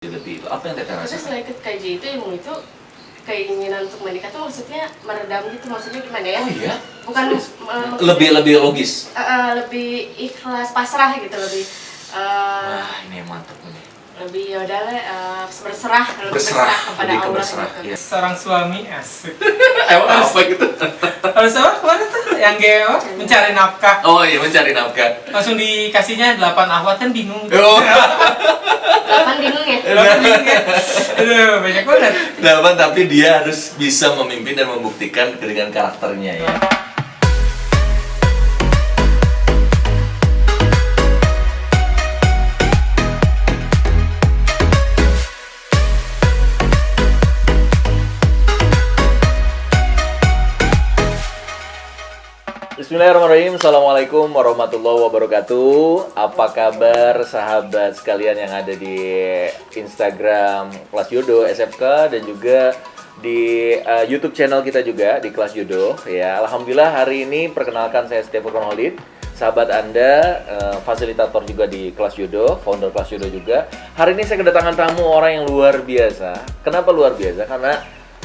Lebih apa yang Teteh Terus rasakan? setelah ikut KJ ilmu itu keinginan untuk menikah tuh maksudnya meredam gitu, maksudnya gimana ya? Oh iya? Bukan Lebih logis. lebih ikhlas pasrah gitu, lebih Wah, ini mantap nih. lebih yaudah lah, berserah kepada lebih ke Allah berserah, gitu. iya. Seorang suami asik. Emang apa gitu? Harus apa kemarin tuh? Yang geo mencari nafkah. Oh iya, mencari nafkah. Langsung dikasihnya 8 akhwat kan bingung. Oh. 8 bingung ya? 8 bingung ya. Aduh, banyak banget. Dapat, tapi dia harus bisa memimpin dan membuktikan dengan karakternya ya. Bismillahirrahmanirrahim. Assalamualaikum warahmatullahi wabarakatuh. Apa kabar sahabat sekalian yang ada di Instagram Kelas Judo SFK dan juga di YouTube channel kita juga di Kelas Judo ya. Alhamdulillah hari ini perkenalkan saya Stefan Holid, sahabat Anda, fasilitator juga di Kelas Judo, founder Kelas Judo juga. Hari ini saya kedatangan tamu orang yang luar biasa. Kenapa luar biasa? Karena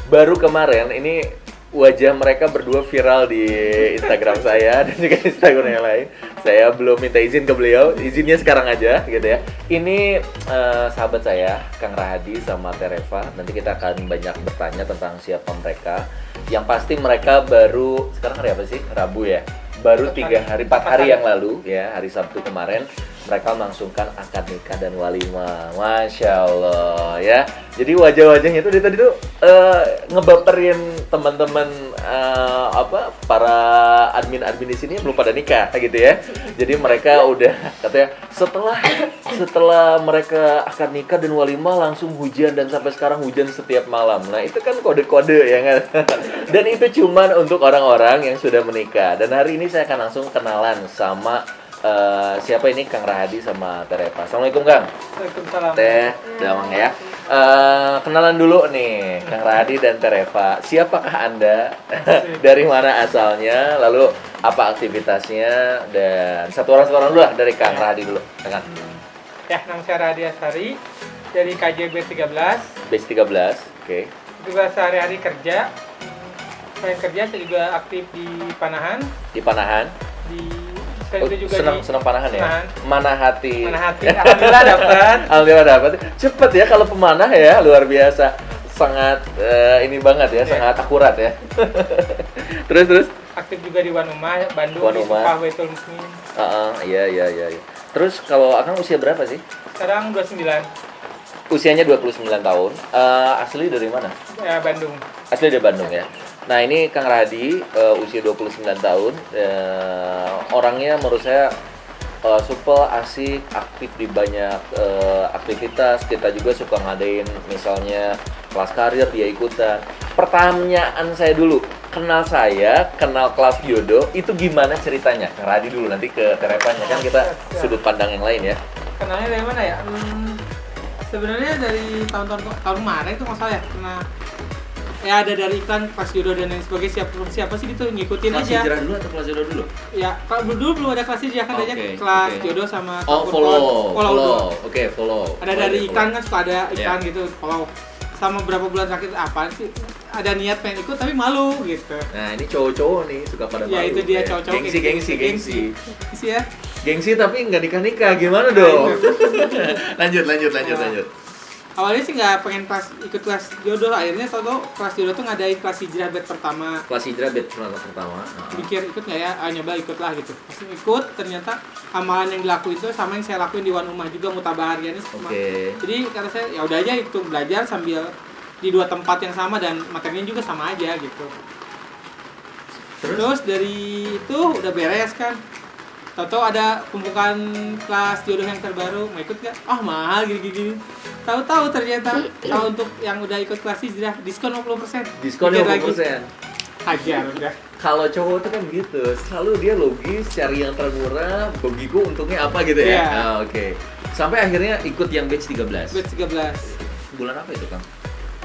baru kemarin ini wajah mereka berdua viral di Instagram saya dan juga Instagram yang lain. Saya belum minta izin ke beliau, izinnya sekarang aja gitu ya. Ini sahabat saya, Kang Rahadi sama Tereva. Nanti kita akan banyak bertanya tentang siapa mereka. Yang pasti mereka baru, sekarang hari apa sih? Rabu ya? Baru 4 hari yang lalu ya, hari Sabtu kemarin mereka melangsungkan akad nikah dan walimah. Masya Allah ya. Jadi wajah-wajahnya itu tadi tuh ngebaperin teman-teman para admin di sini belum pada nikah gitu ya. Jadi mereka udah katanya setelah mereka akad nikah dan walimah langsung hujan dan sampai sekarang hujan setiap malam. Nah, itu kan kode-kode ya kan. Dan itu cuman untuk orang-orang yang sudah menikah. Dan hari ini saya akan langsung kenalan sama siapa ini, Kang Rahadi sama Tereva. Assalamualaikum Kang. Waalaikumsalam. Teh, damang ya. Kenalan dulu nih, Kang Rahadi dan Tereva. Siapakah Anda? Dari mana asalnya? Lalu apa aktivitasnya? Dan satu orang dulu lah dari Kang Rahadi dulu. Kang. Ya, nama saya Rahadi Asari dari KJB 13. Base 13. Oke. Juga sehari-hari kerja. Selain kerja saya juga aktif di Panahan. Di Panahan. Saya itu juga senang Panahan ya? Panahan. Mana hati. Alhamdulillah dapat. Alhamdulillah dapat. Cepet ya kalau pemanah ya, luar biasa. Sangat ini banget ya, sangat akurat ya. Terus. Aktif juga di Wanuma, Bandung, Wanuma. di Supah Baitul Muslimin. Iya. Terus kalau Akang usia berapa sih? Sekarang 29. Usianya 29 tahun. Asli dari mana? Ya, Bandung. Asli dari Bandung ya. Nah, ini Kang Rahadi usia 29 tahun. Orangnya menurut saya supel, asik, aktif di banyak aktivitas. Kita juga suka ngadain misalnya kelas karir, dia ikutan. Pertanyaan saya dulu, kenal kelas judo itu gimana ceritanya? Kang Rahadi dulu, nanti ke Terevanya, kan kita sudut pandang yang lain ya. Kenalnya dari mana ya? Sebenarnya dari tahun kemarin itu masalah ya, karena ya ada dari iklan kelas judo dan lain sebagainya, siapa sih gitu ngikutin Kelas aja. hijrah dulu atau kelas judo dulu? Ya, kalau dulu belum ada kelas hijrah kan, aja kelas judo sama follow. Oke, follow. Ada dari iklan kan suka ada iklan Yeah. gitu, follow. Sama berapa bulan terakhir apa sih? Ada niat pengen ikut tapi malu gitu. Nah, ini cowok-cowok nih suka pada malu. Ya itu dia ya. cowok-cowok. Gengsi. Gengsi ya. Gengsi tapi nggak nikah gimana dong? lanjut. Awalnya sih nggak pengen ikut kelas judo, akhirnya tau kelas judo tuh ngadain kelas hijrah batch pertama. Kelas hijrah batch pertama. Pikir ikut nggak ya, nyoba ikut lah gitu. Pas ikut ternyata amalan yang dilakuin itu sama yang saya lakuin di Wanuma juga, mutabaharnya sama. Jadi kata saya ya udah aja itu belajar sambil di 2 tempat yang sama dan materinya juga sama aja gitu. Terus dari itu udah beres kan. Tahu ada pembukaan kelas judo yang terbaru, mau ikut gak? Mahal gini. Tahu ternyata kalau untuk yang udah ikut kelas hijrah diskon 50%. Diskon 50%. Hajar udah. Kalau cowok tuh kan gitu, selalu dia logis cari yang termurah, bagiku untungnya apa gitu ya. Yeah. Oke. Sampai akhirnya ikut yang batch 13. Batch 13. Bulan apa itu, Kang?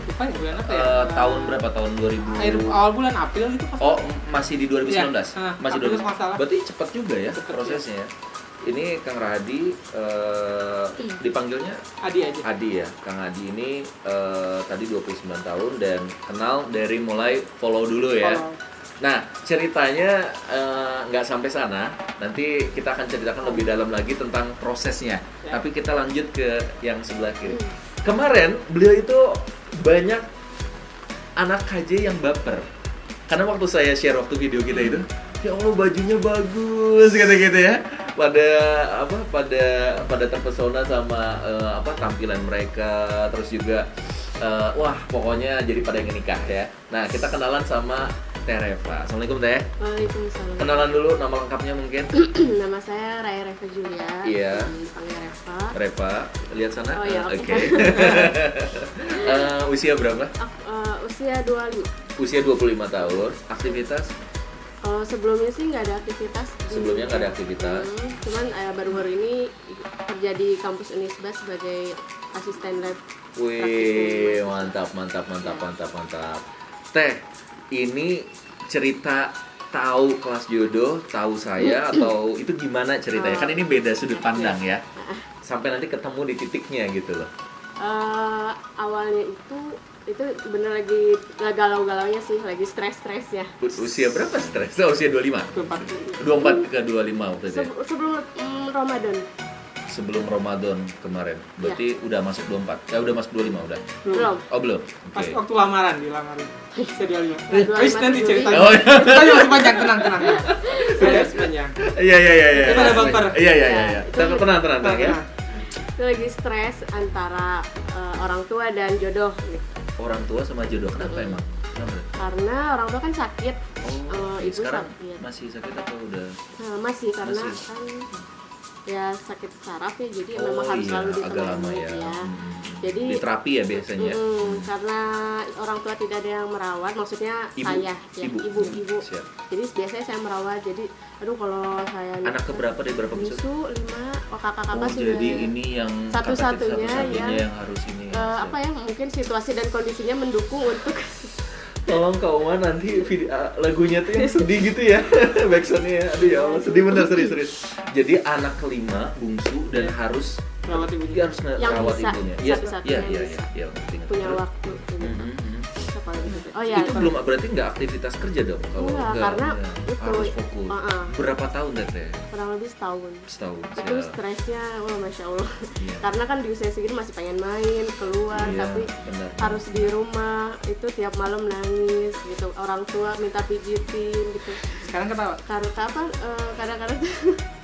Lupa ya bulan apa ya? Tahun berapa? Tahun 2000. Awal bulan April gitu pas. Oh, masih di 2019. Iya. Masih April 2019. kalau nggak salah. Berarti cepat juga ya Cepet, prosesnya ya. ini Kang Rahadi dipanggilnya Adi aja. Adi ya. Kang Adi ini tadi 29 tahun dan kenal dari mulai follow dulu ya. Nah, ceritanya nggak sampai sana. Nanti kita akan ceritakan lebih dalam lagi tentang prosesnya. Ya. Tapi kita lanjut ke yang sebelah kiri. Kemarin beliau itu banyak anak KJ yang baper. Karena waktu saya share waktu video kita itu, ya Allah bajunya bagus gitu ya. Pada terpesona sama tampilan mereka, terus juga wah pokoknya jadi pada ingin nikah ya. Nah, kita kenalan sama Teh Reva. Assalamualaikum Teh. Waalaikumsalam. Kenalan dulu nama lengkapnya mungkin. Nama saya Raya Reva Julia. Iya. Dipanggil Reva. Reva, lihat sana. Oh iya, Oke. Usia berapa? Usia 25. Usia 25 tahun. Aktivitas? Kalau sebelumnya sih nggak ada aktivitas. Sebelumnya nggak ada aktivitas. Cuman baru-baru ini kerja di kampus Unisba sebagai asisten lab. Wih, mantap. Teh, ini cerita tahu kelas jodoh, tahu saya atau itu gimana ceritanya? Kan ini beda sudut pandang ya. Sampai nanti ketemu di titiknya gitu loh. Awalnya itu bener lagi galau-galaunya sih, lagi stres-stresnya. Usia berapa stres? Usia 25? 24 ke 25 waktu itu ya? Sebelum Ramadan. Sebelum Ramadan kemarin. Berarti udah masuk 24. Ya udah masuk 25 udah. Belum. Oh, belum. Pas Oke. waktu lamaran dilamarin. Saya 25. 25 Wis nanti ceritanya. Oh, iya. Ceritanya masih panjang, tenang. Saya panjang. Iya. Kita ada bumper. Iya. Itu- Tenang ya. Itu lagi stres antara orang tua dan jodoh gitu. Orang tua sama jodoh kenapa emang? Kenapa? Karena orang tua kan sakit. Ibu sekarang sakit. masih sakit atau udah? Masih karena Masih. kan ya sakit saraf ya, jadi Oh, memang harus iya, selalu agak lama ditemani ya. Jadi Di terapi ya biasanya. karena orang tua tidak ada yang merawat, maksudnya Ibu? saya ya, ibu. Siap. Jadi biasanya saya merawat. Jadi aduh kalau saya Anak keberapa dari berapa besar? bisu 5, kakak-kakak Oh, sudah jadi ini yang satu-satunya yang harus ini. apa ya, mungkin situasi dan kondisinya mendukung untuk Tolong Kak Uma nanti lagunya tuh yang sedih gitu ya. Backsoundnya aduh ya Allah, sedih bener, serius. Jadi anak kelima bungsu dan harus Rawat ibunya. dia harus Yang rawat bisa, ibunya. satu-satunya yang Iya. bisa. Ngerti. punya waktu gitu. Kalau gitu. Oh ya, Itu belum berarti nggak aktivitas kerja dong kalau Enggak, nggak, karena iya. itu, harus fokus. Berapa tahun Teh? kurang lebih setahun. Setahun. Itu siap. stresnya, wah masya Allah. Iya. Karena kan di usia segini masih pengen main keluar, Iya, tapi benar. harus di rumah itu tiap malam nangis gitu. Orang tua minta pijitin gitu. Sekarang ketawa. Karena kapan kadang-kadang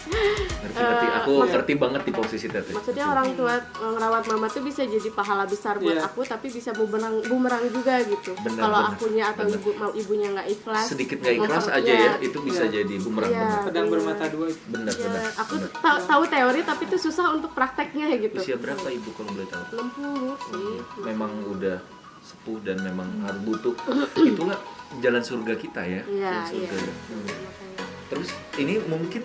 Ngerti. Aku ngerti banget di posisi Teh. maksudnya orang tua ngerawat mama tuh bisa jadi pahala besar buat Iya. aku, tapi bisa bumerang juga gitu. Benar, Kalau benar, akunya atau benar. ibunya nggak ikhlas, Sedikit nggak ikhlas aja Iya. ya, itu bisa jadi bumerang Iya. bener. Pedang bermata dua. Bener. Ya, aku tahu teori tapi itu susah untuk prakteknya gitu. Usia berapa ibu kalau boleh tahu? 60 sih. Memang udah sepuh dan memang harus butuh. Itulah jalan surga kita ya. Iya, Jalan surga. iya. Terus ini mungkin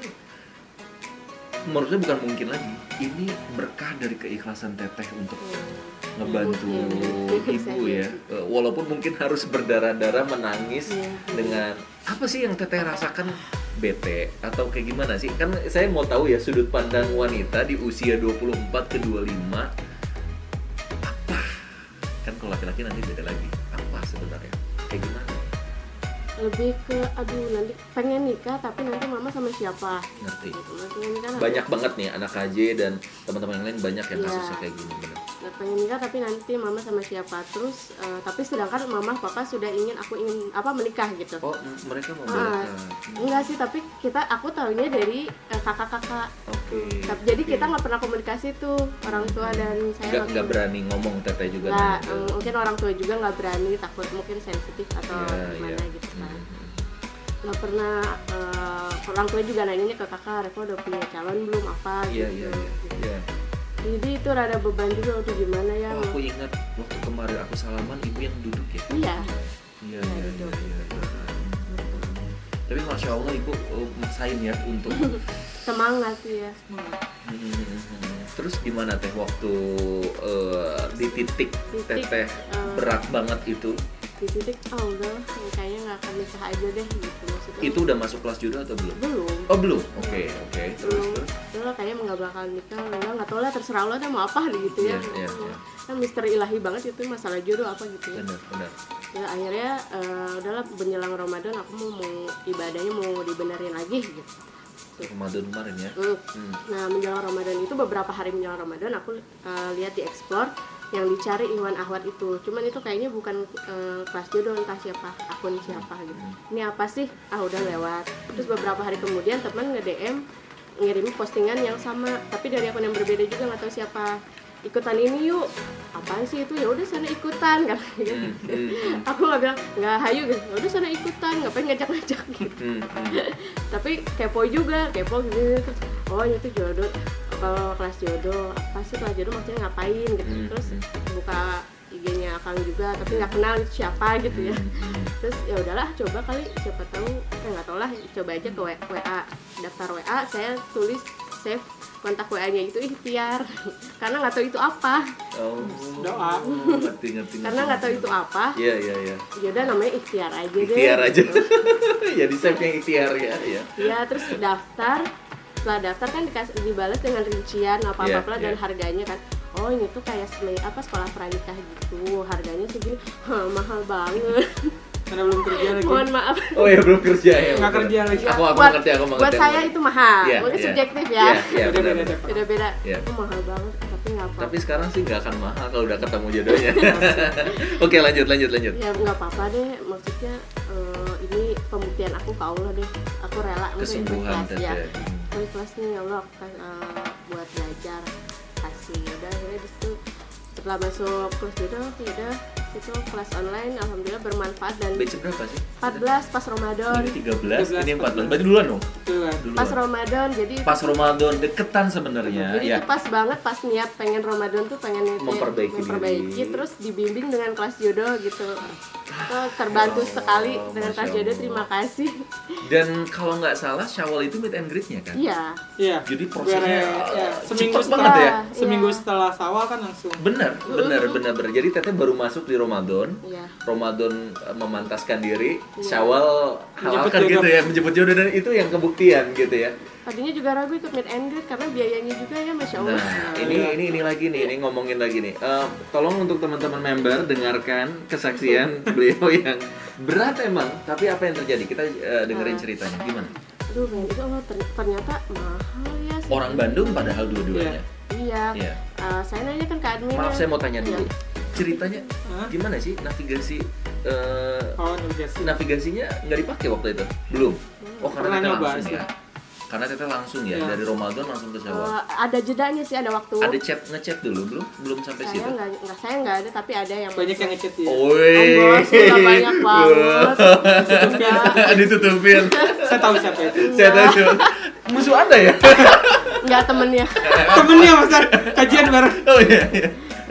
menurut saya bukan mungkin lagi. Ini berkah dari keikhlasan Teteh untuk ngebantu Mungkin. ibu ya. Walaupun mungkin harus berdarah-darah menangis Iya. dengan apa sih yang Teteh rasakan, bete atau kayak gimana sih? Kan saya mau tahu ya sudut pandang wanita di usia 24 ke 25 apa? Kan kalau laki-laki nanti beda lagi. Apa sebenarnya? Kayak gimana? Lebih ke aduh nanti pengen nikah tapi nanti mama sama siapa? Ngerti. Gitu. Maksudnya nikah Banyak banget nih anak KJ dan teman-teman yang lain banyak yang Iya. kasusnya kayak gini bener. pengen nikah tapi nanti mama sama siapa? Terus tapi sedangkan mama papa sudah aku ingin menikah gitu. Oh, mereka mau Ah, menikah. enggak sih, tapi aku tahunya dari kakak-kakak. Oke. Jadi kita nggak pernah komunikasi tuh orang tua dan saya nggak berani ngomong Teteh juga. nggak, nanya. mungkin orang tua juga nggak berani, takut mungkin sensitif atau Iya, gimana iya. gitu kan. Nggak pernah orang tua juga nanyanya ke kakak, Revo udah punya calon belum apa Iya, gitu. iya, iya. Iya. Jadi itu rada beban juga untuk gimana ya. Oh, aku ingat waktu kemarin aku salaman ibu yang duduk ya. Iya. Iya, Iya, iya, duduk. iya, iya. Tapi masya Allah ibu maksain ya untuk. Semangat sih ya. Terus gimana Teh waktu di titik Titik, Teteh berat banget itu? di titik udah kayaknya nggak akan nikah aja deh gitu maksudnya. Itu udah masuk kelas jodoh atau belum? Belum. Oh belum. Oke. Terus. Udah kayaknya nggak bakal nikah, udah nggak tahu lah, terserah lo deh mau apa gitu ya. Iya. Kan misteri ilahi banget itu masalah jodoh apa gitu ya. Benar. Ya akhirnya udahlah menjelang Ramadan aku mau ibadahnya mau dibenerin lagi gitu. Ramadan kemarin ya. Nah menjelang Ramadan itu beberapa hari menjelang Ramadan aku lihat di Explore yang dicari Iwan Ahwat itu, cuman itu kayaknya bukan kelas jodoh, entah siapa, akun siapa gitu. Ini apa sih? Udah lewat. Terus beberapa hari kemudian teman nge-DM ngirim postingan yang sama, tapi dari akun yang berbeda juga, nggak tahu siapa. Ikutan ini yuk, apaan sih itu? Ya udah sana ikutan kan. Aku nggak bilang nggak hayu gitu, ya udah sana ikutan, ngapain ngajak-ngajak gitu. Tapi kepo juga, kepo gitu. Oh itu jodoh, kalau kelas jodoh apa sih kelas jodoh maksudnya ngapain gitu. Terus buka IG-nya Akang juga, tapi nggak kenal itu siapa gitu ya. Terus ya udahlah coba kali, siapa tahu, nggak tahu lah, coba aja ke WA, daftar WA, saya tulis save kontak WA-nya itu ikhtiar karena nggak tahu itu apa. Doa. Ngerti. Karena nggak tahu itu apa. Iya. Yaudah namanya ikhtiar aja deh. Ikhtiar aja. Ya di save yang ikhtiar ya. Iya terus daftar. Setelah daftar kan dibalas dengan rincian apa-apa dan harganya kan. Oh ini tuh kayak sekolah pranikah gitu, harganya segini, mahal banget. Karena belum kerja lagi. Mohon maaf. Oh ya belum kerja ya. Nggak kerja lagi. Aku mengerti. Buat saya itu mahal, mungkin subjektif ya. Iya, Beda-beda. Iya. Itu mahal banget, tapi nggak apa-apa. Tapi sekarang sih nggak akan mahal kalau udah ketemu jodohnya. Oke lanjut. Ya nggak apa-apa deh, maksudnya ini pembuktian aku ke Allah deh. Aku rela untuk Kesungguhan ikhlas ya. Teteh. Aku ikhlas nih ya Allah buat belajar kasih. Udah akhirnya di situ setelah masuk kelas jodoh ya udah itu kelas online alhamdulillah bermanfaat dan Batch berapa sih? 14 pas Ramadan. Ini 13, ini 14. Berarti duluan dong? Duluan. Pas Ramadan jadi Pas Ramadan deketan sebenarnya. jadi Ya. itu pas banget pas niat pengen Ramadan tuh pengen Memperbaiki diri. terus dibimbing dengan kelas jodoh gitu. Itu terbantu sekali dengan kelas Masya jodoh, Allah. terima kasih. Dan kalau nggak salah Syawal itu meet and greet-nya kan? Iya. Iya. Jadi prosesnya seminggu cepet banget ya? Seminggu setelah Sawal kan langsung. Bener. Jadi Teteh baru masuk di Ramadan. Iya. Ramadan memantaskan diri, Syawal Menjemput halalkan gitu jodoh. ya, menjemput jodoh, dan itu yang kebuktian gitu ya. Tadinya juga ragu ikut meet and greet karena biayanya juga ya Masya Allah. Nah, ini lagi nih, ini ngomongin lagi nih. Tolong untuk teman-teman member dengarkan kesaksian beliau yang berat emang, tapi apa yang terjadi? Kita dengerin ceritanya. Gimana? Aduh, meet and greet ternyata mahal ya sih. Orang Bandung padahal dua-duanya. Iya. Iya. Saya nanya kan ke admin. Maaf saya mau tanya dulu. Iya. Ceritanya Hah? gimana sih navigasi? Oh, navigasi. Navigasinya nggak dipakai waktu itu? Belum. Oh karena Pernah Teteh nyoba langsung sih. ya. Karena Teteh langsung ya, Iya. dari Ramadan langsung ke Syawal. Ada jedanya sih, ada waktu. Ada ngechat dulu, belum sampai Saya situ. saya nggak ada, tapi ada yang Banyak yang ngechat ya. Oi. Bos, udah banyak banget. Ditutupin. Saya tahu siapa itu. Saya tahu. Musuh Anda ya? Nggak temennya. Temennya masa kajian bareng. Oh iya.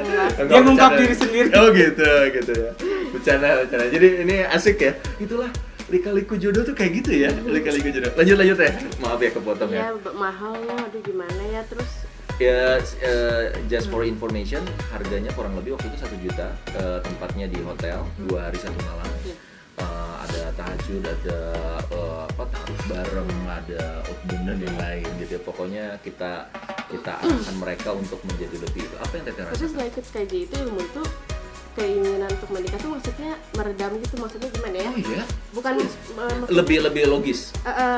Enggak. Dia ngungkap diri sendiri. Oh gitu ya. Bercanda. Jadi ini asik ya. Itulah lika-liku jodoh tuh kayak gitu ya. Lika-liku jodoh. Lanjut ya. Maaf ya kepotong ya. Ya mahal ya, aduh gimana ya terus. Ya, just for information, harganya kurang lebih waktu itu 1 juta. Tempatnya di hotel, 2 hari 1 malam. Iya. Ada tahajud, ada taruh bareng, ada outbound dan yang lain gitu ya. Pokoknya kita arahkan mereka untuk menjadi lebih. Apa yang Teteh Terus rasakan? setelah ikut kayak gitu ilmu itu keinginan untuk menikah tuh maksudnya meredam gitu, maksudnya gimana ya? Oh iya, Bukan maksudnya, lebih logis.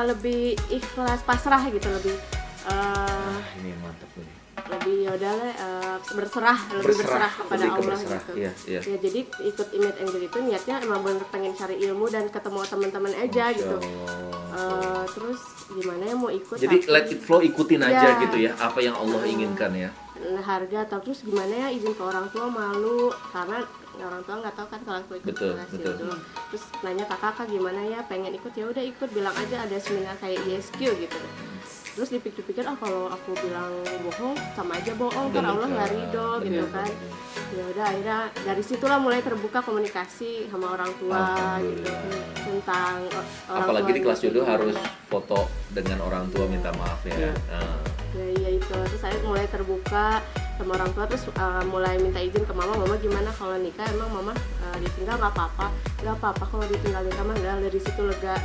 lebih ikhlas pasrah gitu, lebih Ini mantap nih. lebih yaudah lah berserah kepada lebih ke Allah berserah. gitu. Iya. Ya jadi ikut image and greet itu niatnya emang bener pengen cari ilmu dan ketemu teman-teman aja Masya gitu. Allah. Terus gimana ya mau ikut? Jadi tapi- let it flow, ikutin aja Ya. gitu ya, apa yang Allah inginkan ya. harga atau terus gimana ya izin ke orang tua malu karena orang tua nggak tahu kan kalau aku ikut Betul, kelas betul. jodoh. Terus nanya kakak gimana ya pengen ikut, ya udah ikut, bilang aja ada seminar kayak ISQ gitu. Terus dipikir-pikir kalau aku bilang bohong sama aja bohong kan Allah nggak ridho gitu kan. Ya udah akhirnya dari situlah mulai terbuka komunikasi sama orang tua gitu tentang orang Apalagi tua di kelas gitu. jodoh harus foto dengan orang tua minta maaf ya. Iya. Nah. Ya iya itu, terus saya mulai terbuka sama orang tua, terus mulai minta izin ke mama gimana kalau nikah, emang mama ditinggal nggak apa-apa kalau ditinggal nikah mah nggak. Dari situ lega.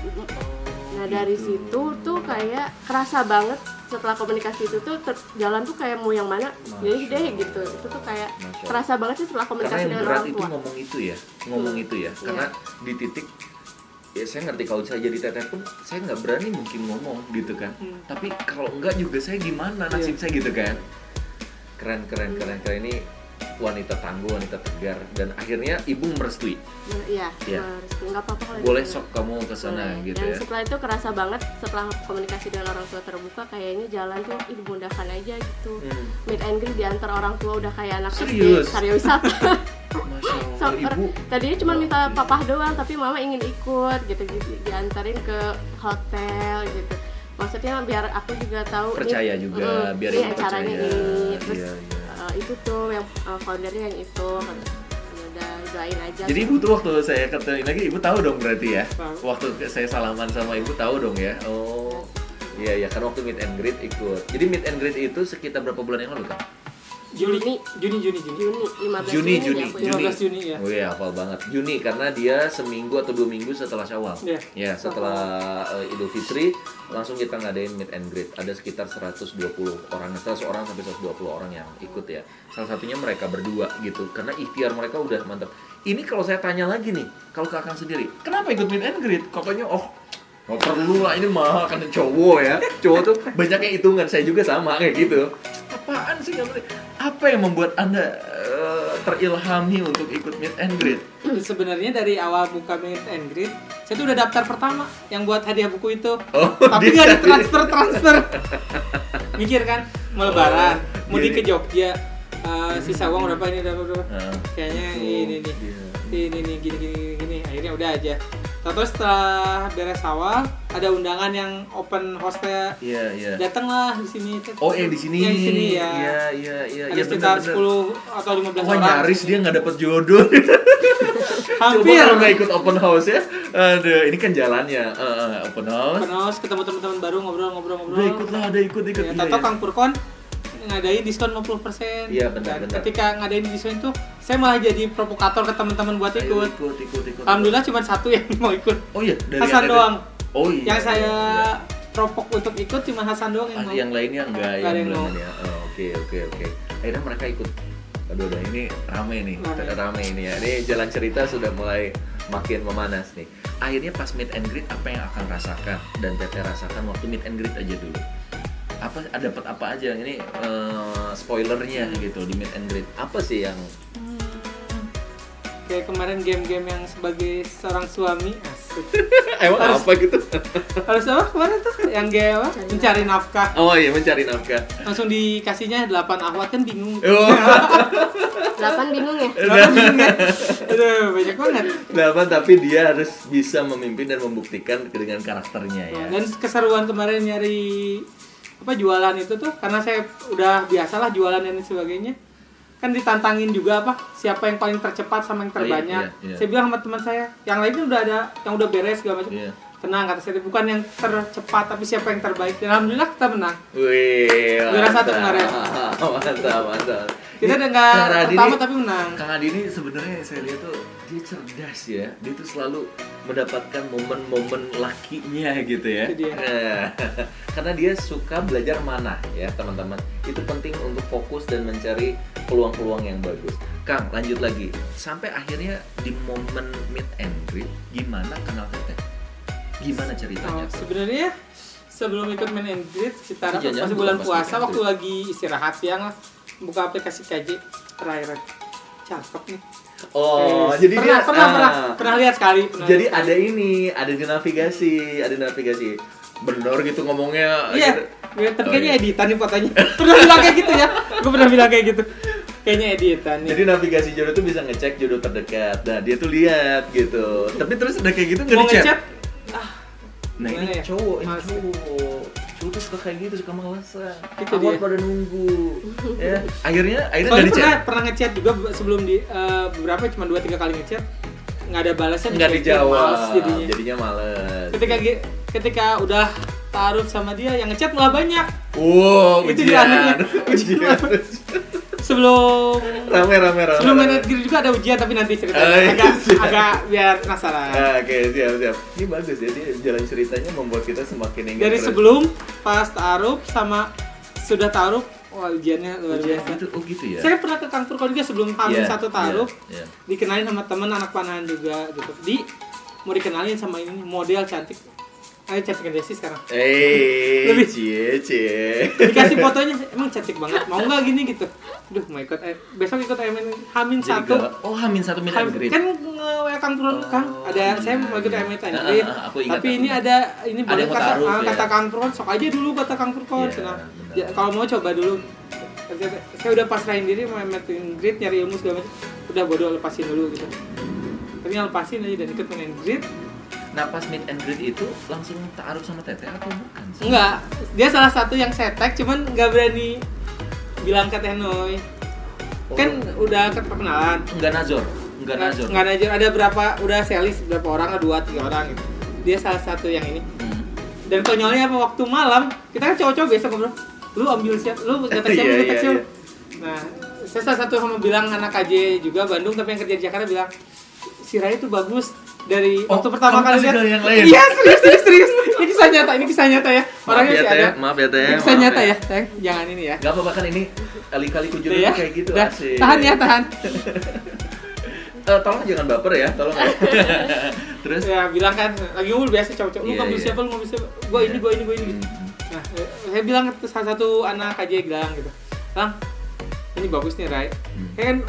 Nah dari situ tuh kayak kerasa banget setelah komunikasi itu tuh jalan tuh kayak mau yang mana jadi deh gitu. Itu tuh kayak kerasa banget sih setelah komunikasi dengan orang tua. Karena yang berat itu ngomong itu ya, karena di titik ya saya ngerti kalau saya jadi teteh pun saya nggak berani mungkin ngomong gitu kan. Tapi kalau enggak juga saya gimana nasib saya gitu kan. Keren ini wanita tangguh, wanita tegar, dan akhirnya ibu merestui. Iya, merestui. Nggak apa-apa kalau boleh sok kamu kesana gitu dan ya. Setelah itu kerasa banget setelah komunikasi dengan orang tua terbuka, kayaknya jalan tuh dimudahkan aja gitu. Meet and greet diantar orang tua udah kayak anak SD pariwisata. Masya Allah, ibu. Tadinya cuma minta papa doang, tapi mama ingin ikut gitu diantarin ke hotel gitu. Maksudnya biar aku juga tahu percaya juga, biar ibu acaranya percaya. ini terus Iya. itu tuh yang foundernya yang itu udah doain aja. Jadi ibu tuh waktu saya ketemu lagi, ibu tahu dong berarti ya. Tahu. Waktu saya salaman sama ibu tahu dong ya. Oh iya kan waktu meet and greet ikut. Jadi meet and greet itu sekitar berapa bulan yang lalu kan? Juni 15 Juni. ya. Oh iya, hafal banget. Juni karena dia seminggu atau 2 minggu setelah Syawal. Ya, setelah Idul Fitri langsung kita ngadain meet and greet. Ada sekitar 120 orang, 100 orang sampai 120 orang yang ikut ya. Salah satunya mereka berdua gitu. Karena ikhtiar mereka udah mantap. Ini kalau saya tanya lagi nih, kalau ke Akang sendiri, kenapa ikut meet and greet? Katanya nggak perlu lah, ini mahal kan cowok ya. Cowok tuh banyaknya hitungan, saya juga sama kayak gitu. Apaan sih apa yang membuat Anda terilhami untuk ikut meet and greet? Sebenarnya dari awal buka meet and greet, saya tuh udah daftar pertama yang buat hadiah buku itu. Oh, tapi nggak ditransfer. Mikir kan, mau lebaran, mudik ke Jogja, sisa uang berapa ini berapa? Kayaknya ini gini. Akhirnya udah aja. Terus setelah beres awal ada undangan yang open hostnya. Iya. Datanglah di sini. Di sini. Yang di sini ya. Iya. Ada sekitar 10 atau 15 orang. Nyaris dia nggak dapet jodoh. Hampir. Coba kalau nggak ikut open house ya. Aduh, ini kan jalannya open house. Open house, ketemu teman-teman baru ngobrol. Udah ikut. Ya, tato Kang Purkon ngadain diskon 50%. Iya, benar. Ketika ngadain diskon itu, saya malah jadi provokator ke teman-teman buat ikut. Ikut. Alhamdulillah cuma satu yang mau ikut. Oh iya, dari Hasan doang. Oh iya. Yang saya provok untuk ikut cuma Hasan doang yang mau. Yang lainnya enggak yang mau. Ya. Oke. Akhirnya mereka ikut. Aduh, ini rame ini ya. Ini jalan cerita sudah mulai makin memanas nih. Akhirnya pas meet and greet apa yang akan rasakan dan Teteh rasakan waktu meet and greet aja dulu? Dapat apa aja ini spoilernya gitu di meet and greet, apa sih yang kayak kemarin game-game yang sebagai seorang suami asik. Emang apa gitu? Harus apa kemarin tuh yang game apa? Mencari nafkah. Oh iya, mencari nafkah. Langsung dikasihnya 8 akhwat kan bingung. 8 bingung ya? 8 bingung ya? Aduh, banyak banget. 8 tapi dia harus bisa memimpin dan membuktikan dengan karakternya ya. Dan keseruan kemarin nyari jualan itu tuh karena saya udah biasalah jualan dan sebagainya, kan ditantangin juga siapa yang paling tercepat sama yang terbanyak. Iya. Saya bilang sama teman saya yang lainnya udah ada yang udah beres segala macam. Tenang, kata saya, bukan yang tercepat tapi siapa yang terbaik, dan alhamdulillah kita menang. Wih, juara 1 kemarin. Mantap. Kita udah nggak pertama tapi menang. Kang Adi ini sebenarnya saya lihat tuh dia cerdas ya. Dia tuh selalu mendapatkan momen-momen lakinya gitu ya. Karena dia suka belajar mana ya teman-teman. Itu penting untuk fokus dan mencari peluang-peluang yang bagus. Kang, lanjut lagi. Sampai akhirnya di momen meet and greet, gimana kenal Teteh? Gimana ceritanya? Sebenarnya sebelum ikut meet and greet sekitar masih bulan puasa, waktu lagi istirahat siang lah, buka aplikasi KJ terakhir. Cakep nih. Jadi pernah lihat sekali. Jadi ada di navigasi. Bener gitu ngomongnya. Iya. Tapi kayaknya editan nih fotonya. Pernah bilang kayak gitu ya. Gue pernah bilang kayak gitu. Kayaknya editan nih. Jadi navigasi jodoh tuh bisa ngecek jodoh terdekat. Nah, dia tuh lihat gitu. Tapi terus udah kayak gitu nggak dicek. Nah, ini cowok. Cowok tuh suka kayak gitu, suka malesan. Awal pada nunggu. Ya, akhirnya nggak dicek. Pernah ngechat juga sebelum beberapa cuma 2-3 kali ngechat. Nggak ada balasnya, nggak dijawab, jadinya males. Ketika udah taruh sama dia, yang ngechat malah banyak. Wow, itu dia anehnya. sebelum Rame. sebelum manajer juga ada ujian tapi nanti ceritanya agak biar penasaran. Oke, siap. Ini bagus ya, dia jalan ceritanya membuat kita semakin ingin Dari terus. sebelum, pas ta'aruf sama sudah ta'aruf, wah ujiannya luar biasa. Gitu ya. Saya pernah ke Kang Purkon juga sebelum hamil Iya, satu ta'aruf, iya. dikenalin sama temen anak panahan juga gitu. Mau dikenalin sama ini model cantik. Ayo cantikin Desi sekarang. Lebih. Cie. Dikasih fotonya, emang cantik banget. Mau nggak gini gitu? Duh, mau ikut. Besok ikut Hamin Jadi 1. Oh, Hamin 1 minat grade. Kan nge-WA Kang Purkon, Kang. Ada saya mau ikut Hamin grade. Aku ingat. Tapi ini ada boleh yang kata taruh, kata ya. Kang Purkon, sok aja dulu kata Kang Purkon. Iya, Nah, benar. ya, kalau mau coba dulu. Saya udah pasrahin diri mau meet and greet, nyari ilmu segala macam. Udah bodoh lepasin dulu gitu. Ternyata lepasin aja dan ikut meet and greet. Nah, pas meet and greet itu langsung ta'aruf sama Teteh atau bukan sih? Enggak, dia salah satu yang saya tag, cuman nggak berani bilang ke Teh Noi. Kan udah perkenalan. Enggak nazor. Nggak najor. Ada berapa, udah selis berapa orang, 2-3 orang gitu. Dia salah satu yang ini. Dan konyolnya apa, waktu malam, kita kan cowok-cowok biasa ngobrol. Lu ambil siapa? Lu ngetek siapa? Lu ngetek siapa? Nah, saya salah satu sama bilang anak KJ juga Bandung, tapi yang kerja di Jakarta bilang, si Raya tuh bagus. Dari waktu pertama kali lihat yang lain. iya serius ini kisah nyata ya orangnya masih ada Maaf ya Teh. ini kisah nyata ya Teh. Jangan ini ya Gak apa-apa kan ini kali-kali kujur ya kayak gitu udah, asik. tahan Tolong jangan baper ya, tolong ya. Terus ya bilang kan lagi ngumpul biasa cowok-cowok lu Iya, ngambil iya. siapa gua ini gitu. Nah saya bilang ke salah satu anak KJ bilang gitu Bang ini bagus nih Rai kan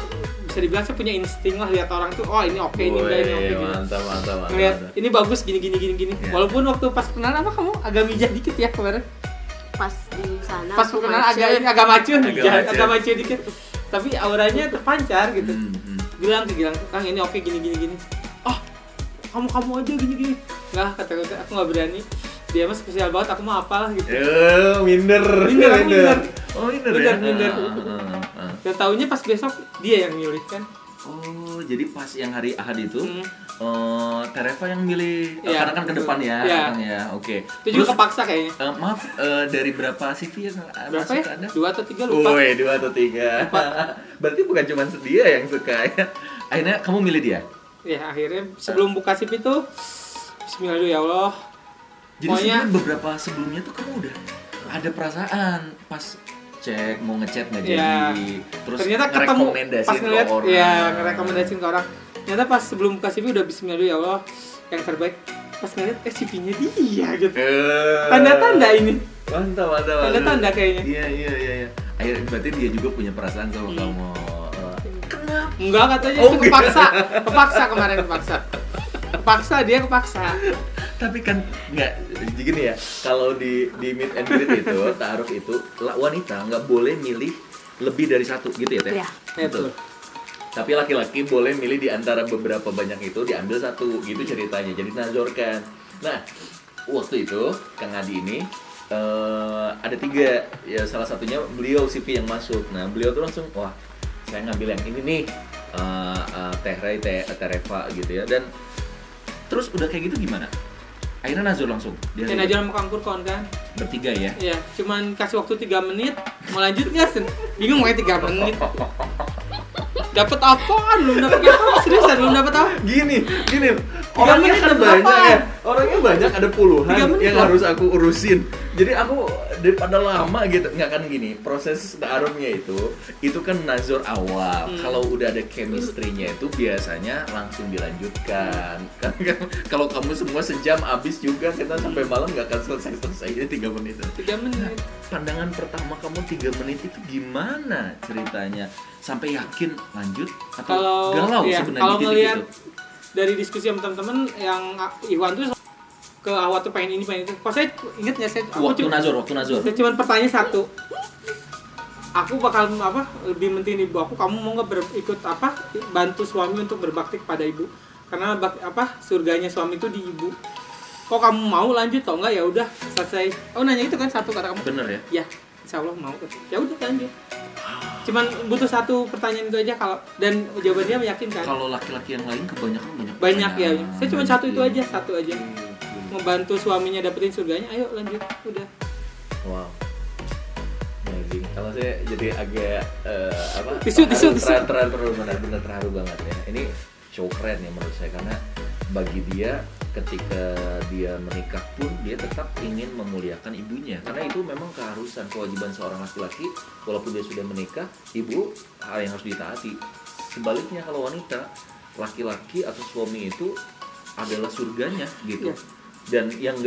bisa dibilang saya punya insting lah lihat orang tuh oh ini oke ini udah ini oke gitu. Mantap. Ngeliat ini bagus gini. Iya. Walaupun waktu pas kenalan apa kamu agak mijah dikit ya kemarin. Pas di sana Pas aku kenalan macet. agak macu Agak agak macu dikit. Tapi auranya terpancar gitu. Hmm. Bilang Kang ini oke gini. Oh, kamu aja gini. Enggak kata aku enggak berani. Dia mah spesial banget, aku mah apalah gitu. Minder. Oh, minder ya. Minder. Dan taunya pas besok dia yang milih kan. Oh, jadi pas yang hari Ahad itu Tereva yang milih Iya, karena kan ke depan ya, iya. kan ya. Oke. Itu juga kepaksa kayaknya. Maaf, dari berapa CV yang Berapa masuk ya? ke Anda? 2 atau 3 lupa. 2 atau 3. Berarti bukan cuma dia yang suka ya. Akhirnya kamu milih dia? Ya akhirnya sebelum buka SIP itu bismillah dulu ya Allah. Jadi Pokoknya sebenarnya beberapa sebelumnya tuh kamu udah ada perasaan pas cek mau ngechat nggak jadi, ya, terus ternyata ketemu ngerekomendasiin pas ngeliat ke orang. ya ngerekomendasiin ke orang. Ternyata pas sebelum buka CV udah bismillah dulu ya Allah yang terbaik. Pas ngeliat CV-nya dia gitu. Tanda-tanda ini. Mantap. Tanda-tanda kayaknya. Iya. Akhirnya berarti dia juga punya perasaan sama kamu. Kenapa? Enggak katanya Oh, itu kepaksa kemarin kepaksa dia kepaksa. Tapi kan nggak gini ya, kalau di meet and greet itu ta'aruf itu wanita nggak boleh milih lebih dari satu gitu ya Teh? Iya. Betul. Tapi laki-laki boleh milih di antara beberapa banyak itu diambil satu gitu ceritanya, jadi nazorkan. Nah waktu itu Kang Adi ini ada 3 ya, salah satunya beliau CV yang masuk. Nah beliau tuh langsung wah saya ngambil yang ini nih, Teh Rai, Tereva gitu ya. Dan terus udah kayak gitu gimana? Akhirnya nazar langsung. Dan aja sama Kang Purkon kan. Bertiga ya? Iya, cuman kasih waktu 3 menit. Mau lanjut nggak? Bingung kayak 3 menit. Dapat apaan? Belum dapat apa? Seriusan belum dapat apa? Gini. Orangnya menit kan dapat banyak apaan? ya. Orangnya banyak, ada puluhan 3 menit yang lah. harus aku urusin. Jadi aku daripada lama gitu, nggak kan gini. Proses ta'arufnya itu kan nazar awal. Kalau udah ada chemistry-nya itu biasanya langsung dilanjutkan. Kan kalau kamu semua sejam habis juga kita sampai malam nggak akan selesai ya 3 menit. 3 menit. Pandangan pertama kamu 3 menit itu gimana ceritanya? Sampai yakin lanjut atau Kalau galau iya, sebenarnya kalau di titik ngelihat itu? dari diskusi sama teman-teman yang Iwan tuh ke awal tuh pengen ini pengen itu. Kok saya inget nggak saya Waktu nazar. Saya cuma pertanyaan satu. Aku bakal lebih penting ibu aku. Kamu mau nggak ikut bantu suami untuk berbakti kepada ibu? Karena surganya suami itu di ibu. Kok kamu mau lanjut atau enggak? Ya udah selesai. Oh nanya itu kan satu kata kamu. Bener ya? Ya, insya Allah mau. Ya udah lanjut. Cuman butuh satu pertanyaan itu aja dan jawabannya meyakinkan. Kalau laki-laki yang lain kebanyakan Banyak ya. pertanyaan. Saya cuma satu aja. Membantu suaminya dapetin surganya. Ayo lanjut. Udah. Wow. Amazing. Kalau saya jadi agak Tisu. terharu benar-benar terharu banget ya. Ini show keren ya menurut saya, karena bagi dia ketika dia menikah pun dia tetap ingin memuliakan ibunya, karena itu memang keharusan, kewajiban seorang laki-laki. Walaupun dia sudah menikah, ibu hal yang harus ditaati. Sebaliknya kalau wanita, laki-laki atau suami itu adalah surganya gitu. Dan yang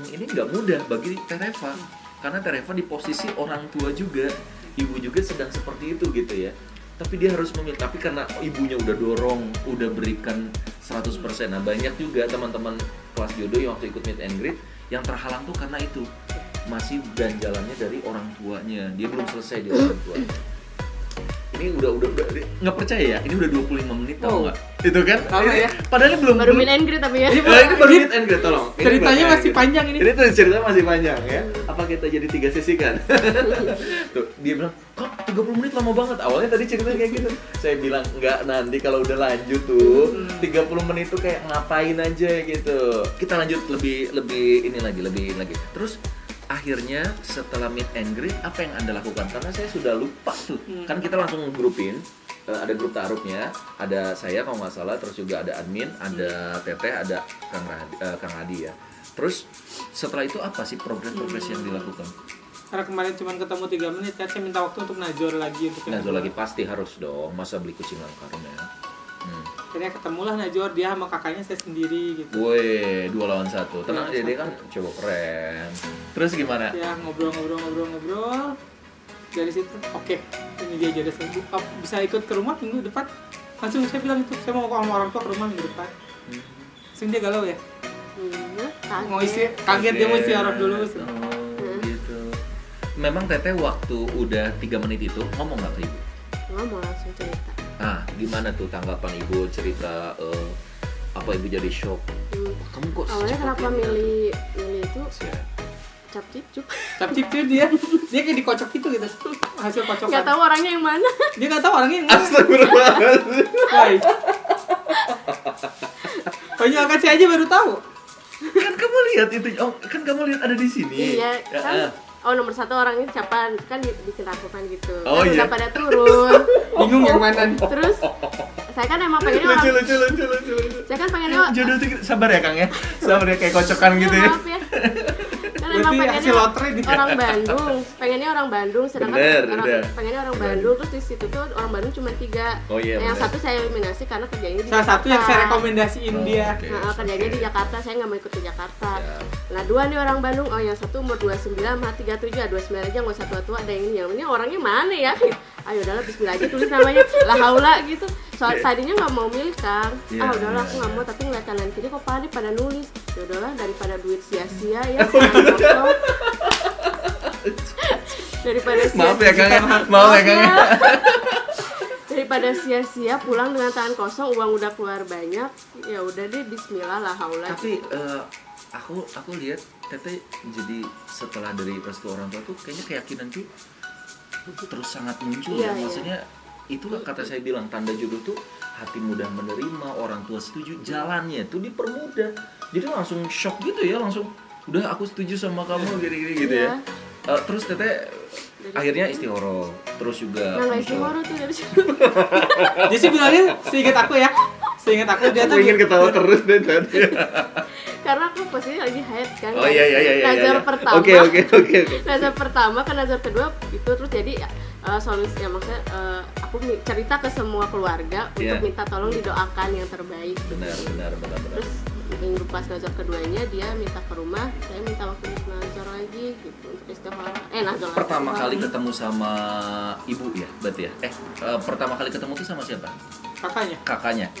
ini nggak mudah bagi Tereva, karena Tereva di posisi orang tua juga, ibu juga sedang seperti itu gitu ya. Tapi dia harus memilih, tapi karena ibunya udah dorong, udah berikan 100%. Nah banyak juga teman-teman kelas jodoh yang waktu ikut meet and greet yang terhalang tuh karena itu, masih ganjalannya dari orang tuanya, dia belum selesai di orang tuanya. Ini udah nggak percaya ya, ini udah 25 menit tau nggak? Itu kan? Ya. Padahal ini belum baru meet and greet tapi ya. Ini baru meet and greet, tolong. Ini Ceritanya baru masih panjang ini. Ini tuh ceritanya masih panjang ya. Apa kita jadi 3 sesi kan? Tuh, dia bilang, "Kok 30 menit lama banget?" Awalnya tadi ceritanya kayak gitu. Saya bilang, "Enggak, nanti kalau udah lanjut tuh 30 menit tuh kayak ngapain aja gitu." Kita lanjut lebih ini lagi. Terus akhirnya setelah meet and greet apa yang Anda lakukan? Karena saya sudah lupa tuh. Kan kita langsung grupin, ada grup taarufnya, ada saya kalau nggak salah, terus juga ada admin, ada Teteh, ada Kang Adi ya. Terus setelah itu apa sih progres yang dilakukan? Karena kemarin cuma ketemu 3 menit kan, saya minta waktu untuk najor lagi Najor lagi pasti harus dong, masa beli kucing langkarun ya. Akhirnya ketemulah najor, dia sama kakaknya, saya sendiri gitu. Woi, 2 lawan 1. Tenang aja, dia kan coba keren. Terus gimana? Ya ngobrol. Dari situ, oke, ini dia jodoh saya. Bisa ikut ke rumah minggu depan? Langsung saya bilang itu, saya mau sama orang tua ke rumah minggu depan. Langsung dia galau ya? Mau isi, kaget dia mau isi orang dulu. Gitu. Memang Teteh waktu udah 3 menit itu ngomong nggak ke ibu? Ngomong, langsung cerita. Gimana tuh tanggapan ibu cerita apa ibu jadi shock? Kamu kok awalnya kenapa milih itu cap cip dia kayak dikocok gitu hasil kocokan. nggak tahu orangnya yang mana. Dia nggak tahu orangnya yang mana. Astagfirullahaladzim. Banyak kan saya aja baru tahu. Kan kamu lihat itu, kan kamu lihat ada di sini. Iya kan. Nomor 1 orang ini siapa kan dilakukan gitu. Oh, kan iya. udah pada turun. Bingung yang mana nih. Terus saya kan emang pengennya orang. Lucu. Saya kan pengennya Jodoh tuh sabar ya Kang ya. Sabar ya, kayak kocokan gitu ya. Maaf ya. Kan emang pengennya orang Bandung, orang Bandung, sedangkan pengennya orang Bandung, terus di situ tuh orang Bandung cuma 3. Oh iya. Yang satu saya eliminasi karena kerjanya di Salah Jakarta. satu yang saya rekomendasiin dia. Kerjanya di Jakarta, saya nggak mau ikut ke Jakarta. Nah 2 nih orang Bandung, yang satu umur 29 sama 37, 29 aja nggak usah tua-tua, ada yang ini orangnya mana ya? Ayo udahlah bismillah aja tulis namanya, la haula gitu. Soal tadinya nggak mau milih Kang, udahlah aku nggak mau, tapi ngeliat kanan kiri kok pada nulis, ya udahlah daripada duit sia-sia ya, daripada sia-sia. Maaf ya Kang ya. Daripada sia-sia pulang dengan tangan kosong, uang udah keluar banyak, ya udah deh bismillah la haula. Tapi aku lihat Teteh jadi setelah dari restu orang tua tuh kayaknya keyakinan tuh terus sangat muncul ya. Maksudnya itulah kata saya bilang, tanda jodoh tuh hati mudah menerima, orang tua setuju, jalannya tuh dipermudah. Jadi langsung shock gitu ya, langsung udah aku setuju sama kamu gini-gini gitu ya. Terus Teteh akhirnya istihoro, terus juga nggak istihoro tuh dari situ. Dia sih bilangnya seingat aku dia tuh ingin ketawa terus deh tadi. Karena aku posisinya lagi haid kan. Oh iya. Nazar pertama. Oke. Nazar pertama ke nazar kedua itu terus jadi solusi ya, maksudnya aku cerita ke semua keluarga untuk minta tolong didoakan yang terbaik. Benar. Terus minggu pas nazar keduanya dia minta ke rumah, saya minta waktu nazar lagi gitu untuk istikharah. Nazar pertama kali ketemu sama ibu ya, berarti ya? Pertama kali ketemu tuh sama siapa? Kakaknya.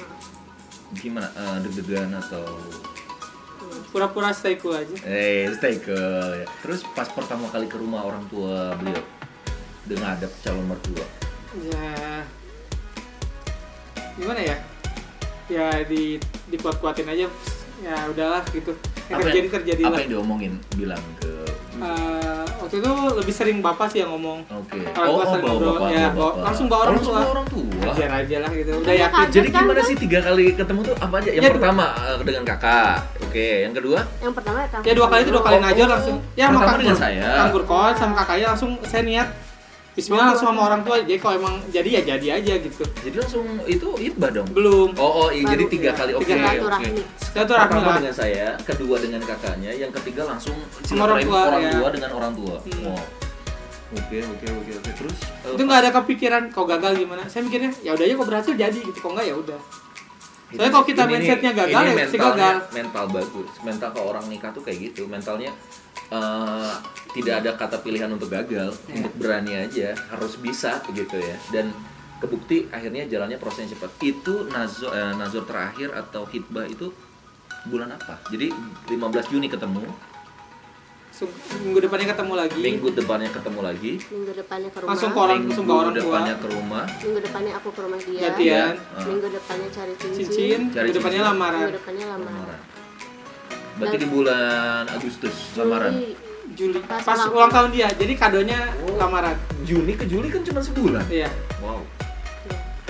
Gimana? Deg-degan atau pura-pura stay cool aja? Stay cool ya. Terus pas pertama kali ke rumah orang tua beliau dengan ngadep calon mertua. Ya gimana ya? Ya dikuat-kuatin aja. Ya udahlah gitu. Terjadi lah. Apa yang diomongin bilang ke waktu itu lebih sering bapak sih yang ngomong. Oke. Bapak. Langsung bawa orang tua. Ajar aja lah gitu. Udah yakin. Jadi gimana sih 3 kali ketemu tuh apa aja? Yang pertama dengan kakak. Oke, yang kedua? Yang pertama ya 2 kali itu 2 kali najor langsung. Ya pertama dengan saya. Kang Burkon sama kakaknya langsung saya niat Bismillah langsung sama orang tua. Jadi kalau emang jadi ya jadi aja gitu. Jadi langsung itu hitbah dong. Belum. Iya, jadi 3 kali. Oke. Silaturahmi Pertama lah. dengan saya, kedua dengan kakaknya, yang ketiga langsung Sama orang tua, orang ya. tua dengan orang tua. Wow. Oke. Terus Itu nggak ada kepikiran kau gagal gimana. Saya mikirnya ya udah aja kau berhasil jadi gitu. Kok nggak ya udah. Soalnya kalau kita mindsetnya gagal ya pasti gagal. Mental bagus. Mental ke orang nikah tuh kayak gitu. Mentalnya tidak ada kata pilihan untuk gagal, untuk berani aja, harus bisa gitu ya. Dan kebukti akhirnya jalannya prosesnya cepat. Itu nazar terakhir atau hitbah itu bulan apa? Jadi 15 Juni ketemu. Minggu depannya ketemu lagi. Minggu depannya ketemu lagi. Minggu depannya ke rumah. Langsung ke orang tua. Depannya ke rumah. Minggu depannya aku ke rumah dia. Gantian. Minggu depannya cari cincin. Minggu depannya lamaran. Minggu depannya lamaran. Berarti di bulan Agustus lamaran. Juli. Pas ulang tahun dia. Jadi kadonya lamaran. Juni ke Juli kan cuma sebulan. Iya. Wow.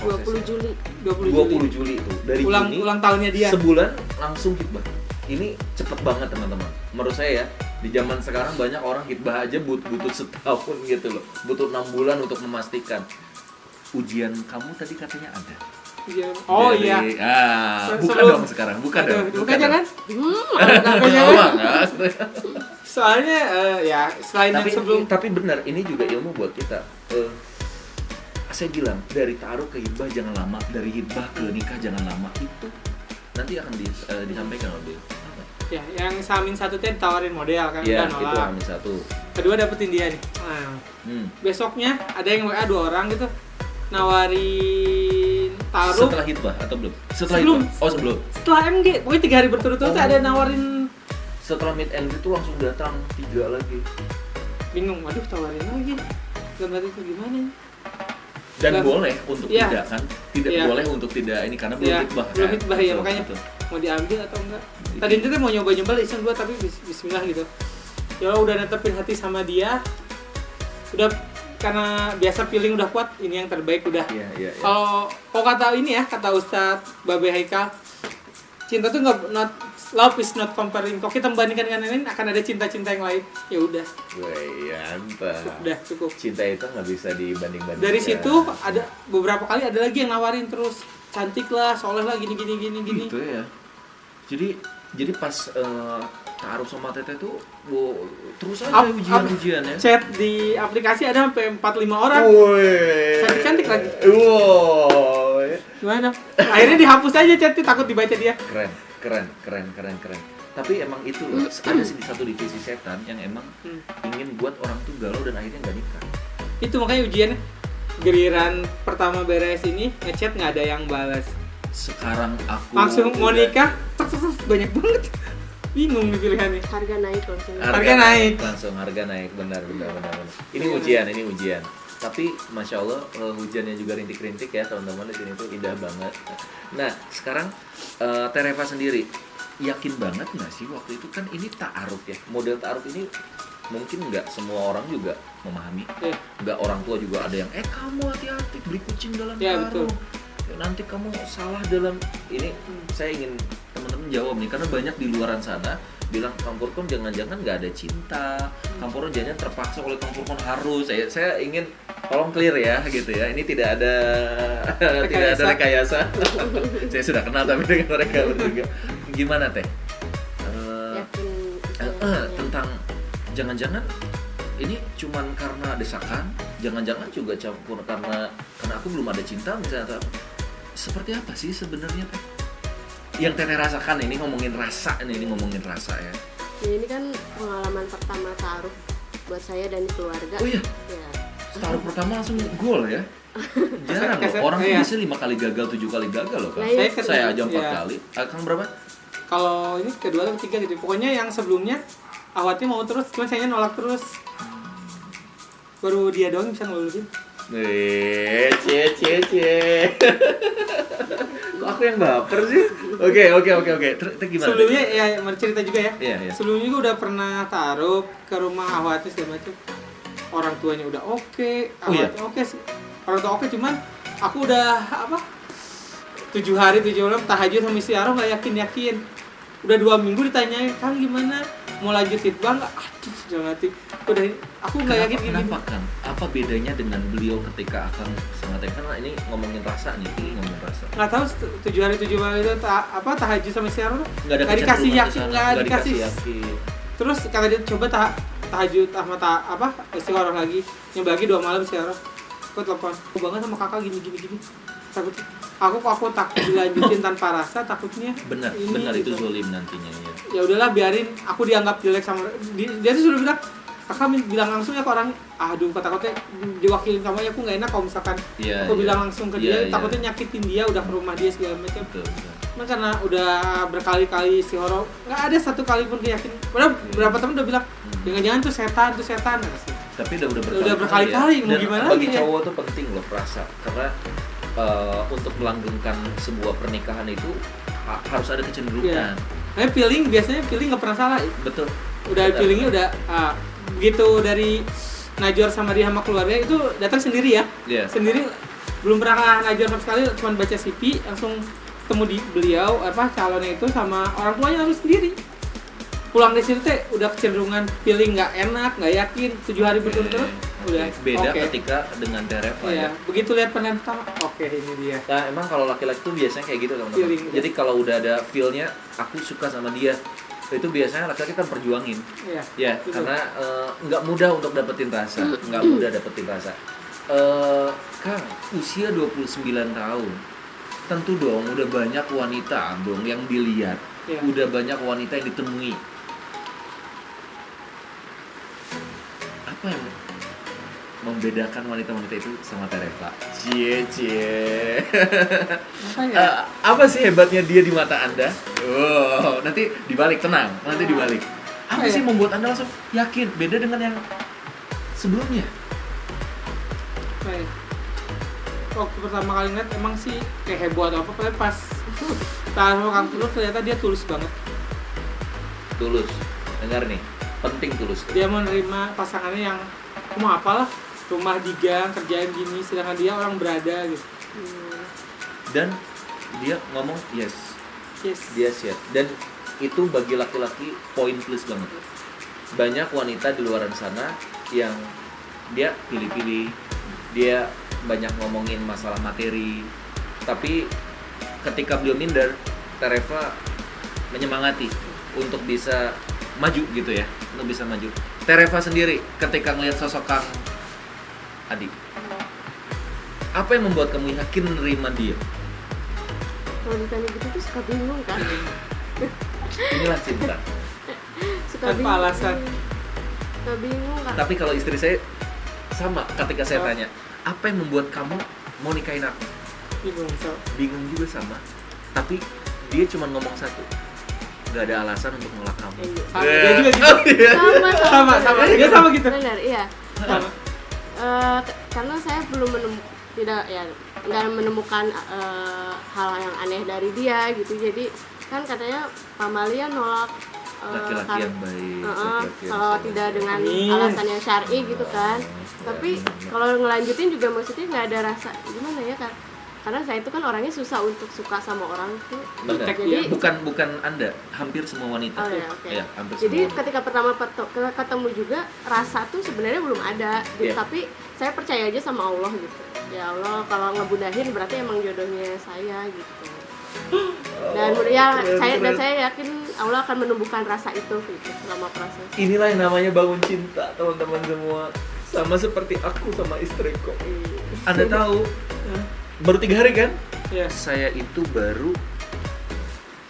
20 Juli. 20 Juli itu dari ulang tahunnya dia. Sebulan langsung hitbah. Ini cepet banget teman-teman. Menurut saya ya, di zaman sekarang banyak orang hitbah aja butuh setahun gitu loh. Butuh 6 bulan untuk memastikan. Ujian kamu tadi katanya ada. Oh dari, iya. Buka dong sekarang. Buka dong. Buka jangan. Soalnya ya selain yang sebelum. Tapi benar, ini juga ilmu buat kita. Saya bilang dari taruh ke hitbah jangan lama, dari hitbah ke nikah jangan lama. Itu nanti akan disampaikan oleh beliau. Ya, yang Samin satu teh ditawarin model kan, ya, udah nolak. Itu Samin satu. Kedua dapetin dia nih. Besoknya ada yang WA 2 orang gitu nawarin taruh. Setelah hitbah atau belum? Sebelum. Hitbah. Oh sebelum. Setelah MG, pokoknya 3 hari berturut-turut ada nawarin. Setelah meet and greet itu langsung datang 3 lagi. Bingung, waduh tawarin lagi. Gambar itu gimana? Dan boleh untuk tidak kan? Tidak boleh untuk tidak ini karena belum hitbah. Belum hitbah ya, makanya mau diambil atau enggak. Tadi itu mau nyoba-nyoba iseng gua tapi bismillah gitu. Ya udah netepin hati sama dia. Udah karena biasa feeling udah kuat, ini yang terbaik udah. Iya. Kalau kata ini ya, kata Ustadz Babe Haikal, cinta tuh not love is not comparing. Kalau kita membandingkan dengan yang lain akan ada cinta-cinta yang lain. Ya udah. Udah cukup. Cinta itu nggak bisa dibanding-bandingkan. Dari situ ada beberapa kali ada lagi yang nawarin terus cantik lah, soleh lah, gini. Gitu ya. Jadi pas taruh sama Teteh tuh terus aja ujian ya. Chat di aplikasi ada sampai 4-5 orang. Cantik lagi. Gimana? Akhirnya dihapus aja chatnya, takut dibaca dia. Keren. Tapi emang itu loh, ada sih di satu divisi setan yang emang ingin buat orang tuh galau dan akhirnya nggak nikah. Itu makanya ujiannya giliran pertama beres ini ngechat nggak ada yang balas. Sekarang aku langsung mau nikah, banyak banget. Bingung nih pilihannya. Harga naik langsung. Harga naik, benar. Ini ujian. Tapi masya Allah hujannya juga rintik-rintik ya teman-teman, di sini tuh indah banget. Nah sekarang Tereva sendiri yakin banget nggak sih waktu itu kan ini ta'aruf ya, model ta'aruf ini mungkin nggak semua orang juga memahami, nggak orang tua juga ada yang kamu hati-hati beli kucing dalam karung, nanti kamu salah dalam ini. Saya ingin teman-teman jawab nih karena banyak di luaran sana bilang Kampurkon jangan-jangan nggak ada cinta, Kampurkon jangan terpaksa oleh Kampurkon harus. Saya ingin tolong clear ya gitu ya, ini tidak ada rekayasa. Saya sudah kenal tapi dengan mereka bertiga. Gimana Teh? Tentang jangan-jangan ini cuman karena desakan, jangan-jangan juga campur karena aku belum ada cinta misalnya. Seperti apa sih sebenarnya Teh? Yang Teteh rasakan ini ngomongin rasa ya. Ya, ini kan pengalaman pertama taruh buat saya dan keluarga. Oh iya? Ya. Taruh pertama langsung gol ya? Jarang loh, orang bisa 5 kali gagal, 7 kali gagal loh kan. Saya aja 4 kali. Kang berapa? Kalau ini kedua atau ketiga gitu. Pokoknya yang sebelumnya awalnya mau terus, cuma saya nolak terus. Baru dia doang bisa ngelulusin. Cie. Kok aku yang baper sih? Oke. Terus gimana? Sebelumnya ya mau cerita juga ya. Iya. Sebelumnya gue udah pernah taruh ke rumah Ahwati segala macam. Orang tuanya udah oke, oke sih. Orang tua oke, cuman aku udah 7 hari 7 malam tahajud sama istiaroh nggak yakin. Udah 2 minggu ditanyain, Kang gimana? Mau lanjut hitbah nggak? Aduh, jangan hati. Udah, aku nggak yakin gini. Kenapa kan? apa bedanya dengan beliau ketika akan sangat karena ini ngomongin rasa nih, ini ngomongin rasa. Nggak tahu 7 hari 7 malam itu tahajud sama istighfar Nggak dikasih yakin, nggak dikasih yakin. Terus kata dia coba tahajud sama istighfar lagi, yang bagi 2 malam istighfar. Aku telepon, aku banget sama kakak gini. Takut aku takut dilanjutin tanpa rasa, takutnya benar itu zolim nantinya ya. Ya udahlah biarin, aku dianggap jelek sama dia tuh sudah bilang, kakak bilang langsung ya ke orang, aduh takutnya diwakilin kamu ya, aku nggak enak kalau misalkan aku bilang langsung ke dia, takutnya nyakitin dia, udah ke rumah dia segala macam. Nah, karena udah berkali-kali si Horo nggak ada satu kali pun keyakin. Padahal berapa temen udah bilang jangan-jangan tuh setan. Tapi udah berkali-kali mau dan gimana bagi lagi cowok tuh penting loh rasa, karena untuk melanggengkan sebuah pernikahan itu harus ada kecenderungan. Biasanya feeling nggak pernah salah. Betul. Udah feelingnya udah begitu dari Najor sama dia sama keluarga itu datang sendiri ya. Sendiri, belum pernah Najor sama sekali, cuma baca CV langsung ketemu di beliau calonnya itu sama orang tuanya langsung sendiri. Pulang dari situ teh udah kecenderungan feeling nggak enak, nggak yakin, 7 hari berturut-turut udah beda ketika dengan Tereva ya. Begitu lihat pengen pertama, ini dia. Nah, emang kalau laki-laki tuh biasanya kayak gitu teman-teman. Jadi kalau udah ada feel-nya aku suka sama dia, itu biasanya laki-laki kan perjuangin. Ya, karena nggak mudah untuk dapetin rasa, Kang, usia 29 tahun. Tentu dong udah banyak wanita dong yang dilihat. Udah banyak wanita yang ditemui. Apa yang membedakan wanita-wanita itu sama Tereva? Cie. Apa sih hebatnya dia di mata Anda? Oh, nanti dibalik, tenang. Nanti dibalik. Apa sih membuat Anda langsung yakin beda dengan yang sebelumnya? Waktu pertama kali ngeliat emang sih kayak heboh atau apa, pas tahu Kang Tulus ternyata dia tulus banget. Tulus, dengar nih, penting tulus. Dia menerima pasangannya yang mau apalah, rumah di gang, kerjaan gini, sedangkan dia orang berada gitu. Dan dia ngomong yes. Dia siap. Dan itu bagi laki-laki poin plus banget. Banyak wanita di luar sana yang dia pilih-pilih, dia banyak ngomongin masalah materi, tapi ketika beliau minder, Tereva menyemangati untuk bisa maju gitu ya, untuk bisa maju. Tereva sendiri ketika ngelihat sosok Kang Adi, apa yang membuat kamu yakin menerima dia? Kalau ditanya gitu tuh suka bingung kan. Inilah cinta. Tanpa alasan. Suka bingung kan. Tapi kalau istri saya sama, ketika saya tanya, apa yang membuat kamu mau nikahin aku? Bingung juga sama. Tapi dia cuma ngomong satu, gak ada alasan untuk nolak kamu. Dia juga gitu. Sama. Dia sama gitu. Benar, iya. Sama. Karena saya belum nggak menemukan hal yang aneh dari dia gitu. Jadi kan katanya Pak Malia nolak laki-laki yang baik, kalau tidak dengan alasan yang syar'i gitu kan. Tapi kalau ngelanjutin juga maksudnya nggak ada rasa gimana ya kan? Karena saya itu kan orangnya susah untuk suka sama orang tuh. Jadi bukan Anda, hampir semua wanita. Ya, jadi ketika pertama ketemu juga rasa tuh sebenarnya belum ada. Gitu. Tapi saya percaya aja sama Allah gitu. Ya Allah, kalau ngebudahin berarti emang jodohnya saya gitu. Dan saya yakin Allah akan menumbuhkan rasa itu gitu selama proses. Inilah yang namanya bangun cinta, teman-teman semua. Sama seperti aku sama istriku. Anda tahu, baru 3 hari kan? Saya itu baru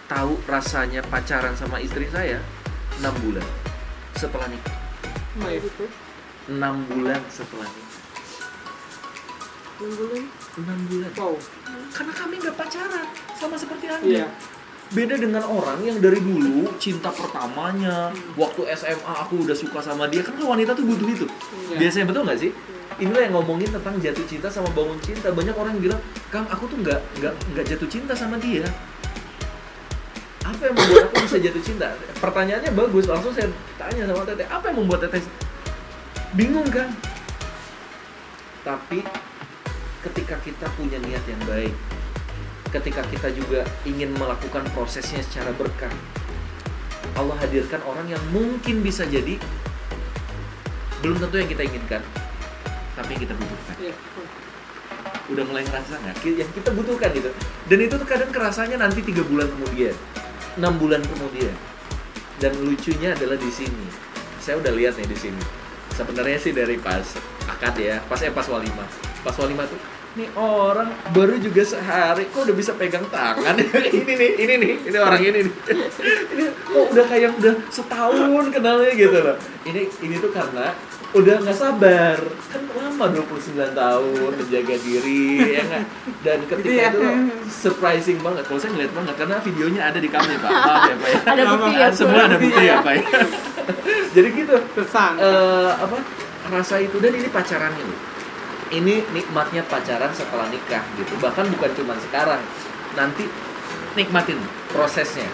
tahu rasanya pacaran sama istri saya 6 bulan setelah nikah. 6 bulan setelah nikah. 6 bulan. Wow. Karena kami nggak pacaran, sama seperti Anda. Beda dengan orang yang dari dulu cinta pertamanya, waktu SMA aku udah suka sama dia. Kan wanita tuh butuh itu. Biasanya, betul nggak sih? Inilah yang ngomongin tentang jatuh cinta sama bangun cinta. Banyak orang yang bilang, Kang, aku tuh nggak jatuh cinta sama dia. Apa yang membuat aku bisa jatuh cinta? Pertanyaannya bagus. Langsung saya tanya sama Teteh, apa yang membuat Teteh bingung kan? Tapi ketika kita punya niat yang baik, ketika kita juga ingin melakukan prosesnya secara berkah, Allah hadirkan orang yang mungkin bisa jadi belum tentu yang kita inginkan, tapi yang kita butuhkan. Iya. Udah mulai ngerasa nggak? Yang kita butuhkan gitu. Dan itu tuh kadang kerasanya nanti 3 bulan kemudian, 6 bulan kemudian. Dan lucunya adalah di sini. Saya udah lihat nih di sini. Sebenarnya sih dari pas akad ya, pas walimah. Pas walimah tuh, nih orang baru juga sehari kok udah bisa pegang tangan. ini orang ini nih. Ini kok udah kayak udah setahun kenalnya gitu loh. Ini tuh karena udah nggak sabar, kan lama 29 tahun menjaga diri ya nggak, dan ketika itu surprising banget. Kalau saya ngeliat banget karena videonya ada di kami Pak, maaf ya Pak ya. Ada bukti ya. Semua ada bukti ya Pak ya. Jadi gitu, Kesan. rasa itu. Dan ini pacarannya loh. Ini nikmatnya pacaran setelah nikah gitu. Bahkan bukan cuma sekarang, nanti nikmatin prosesnya.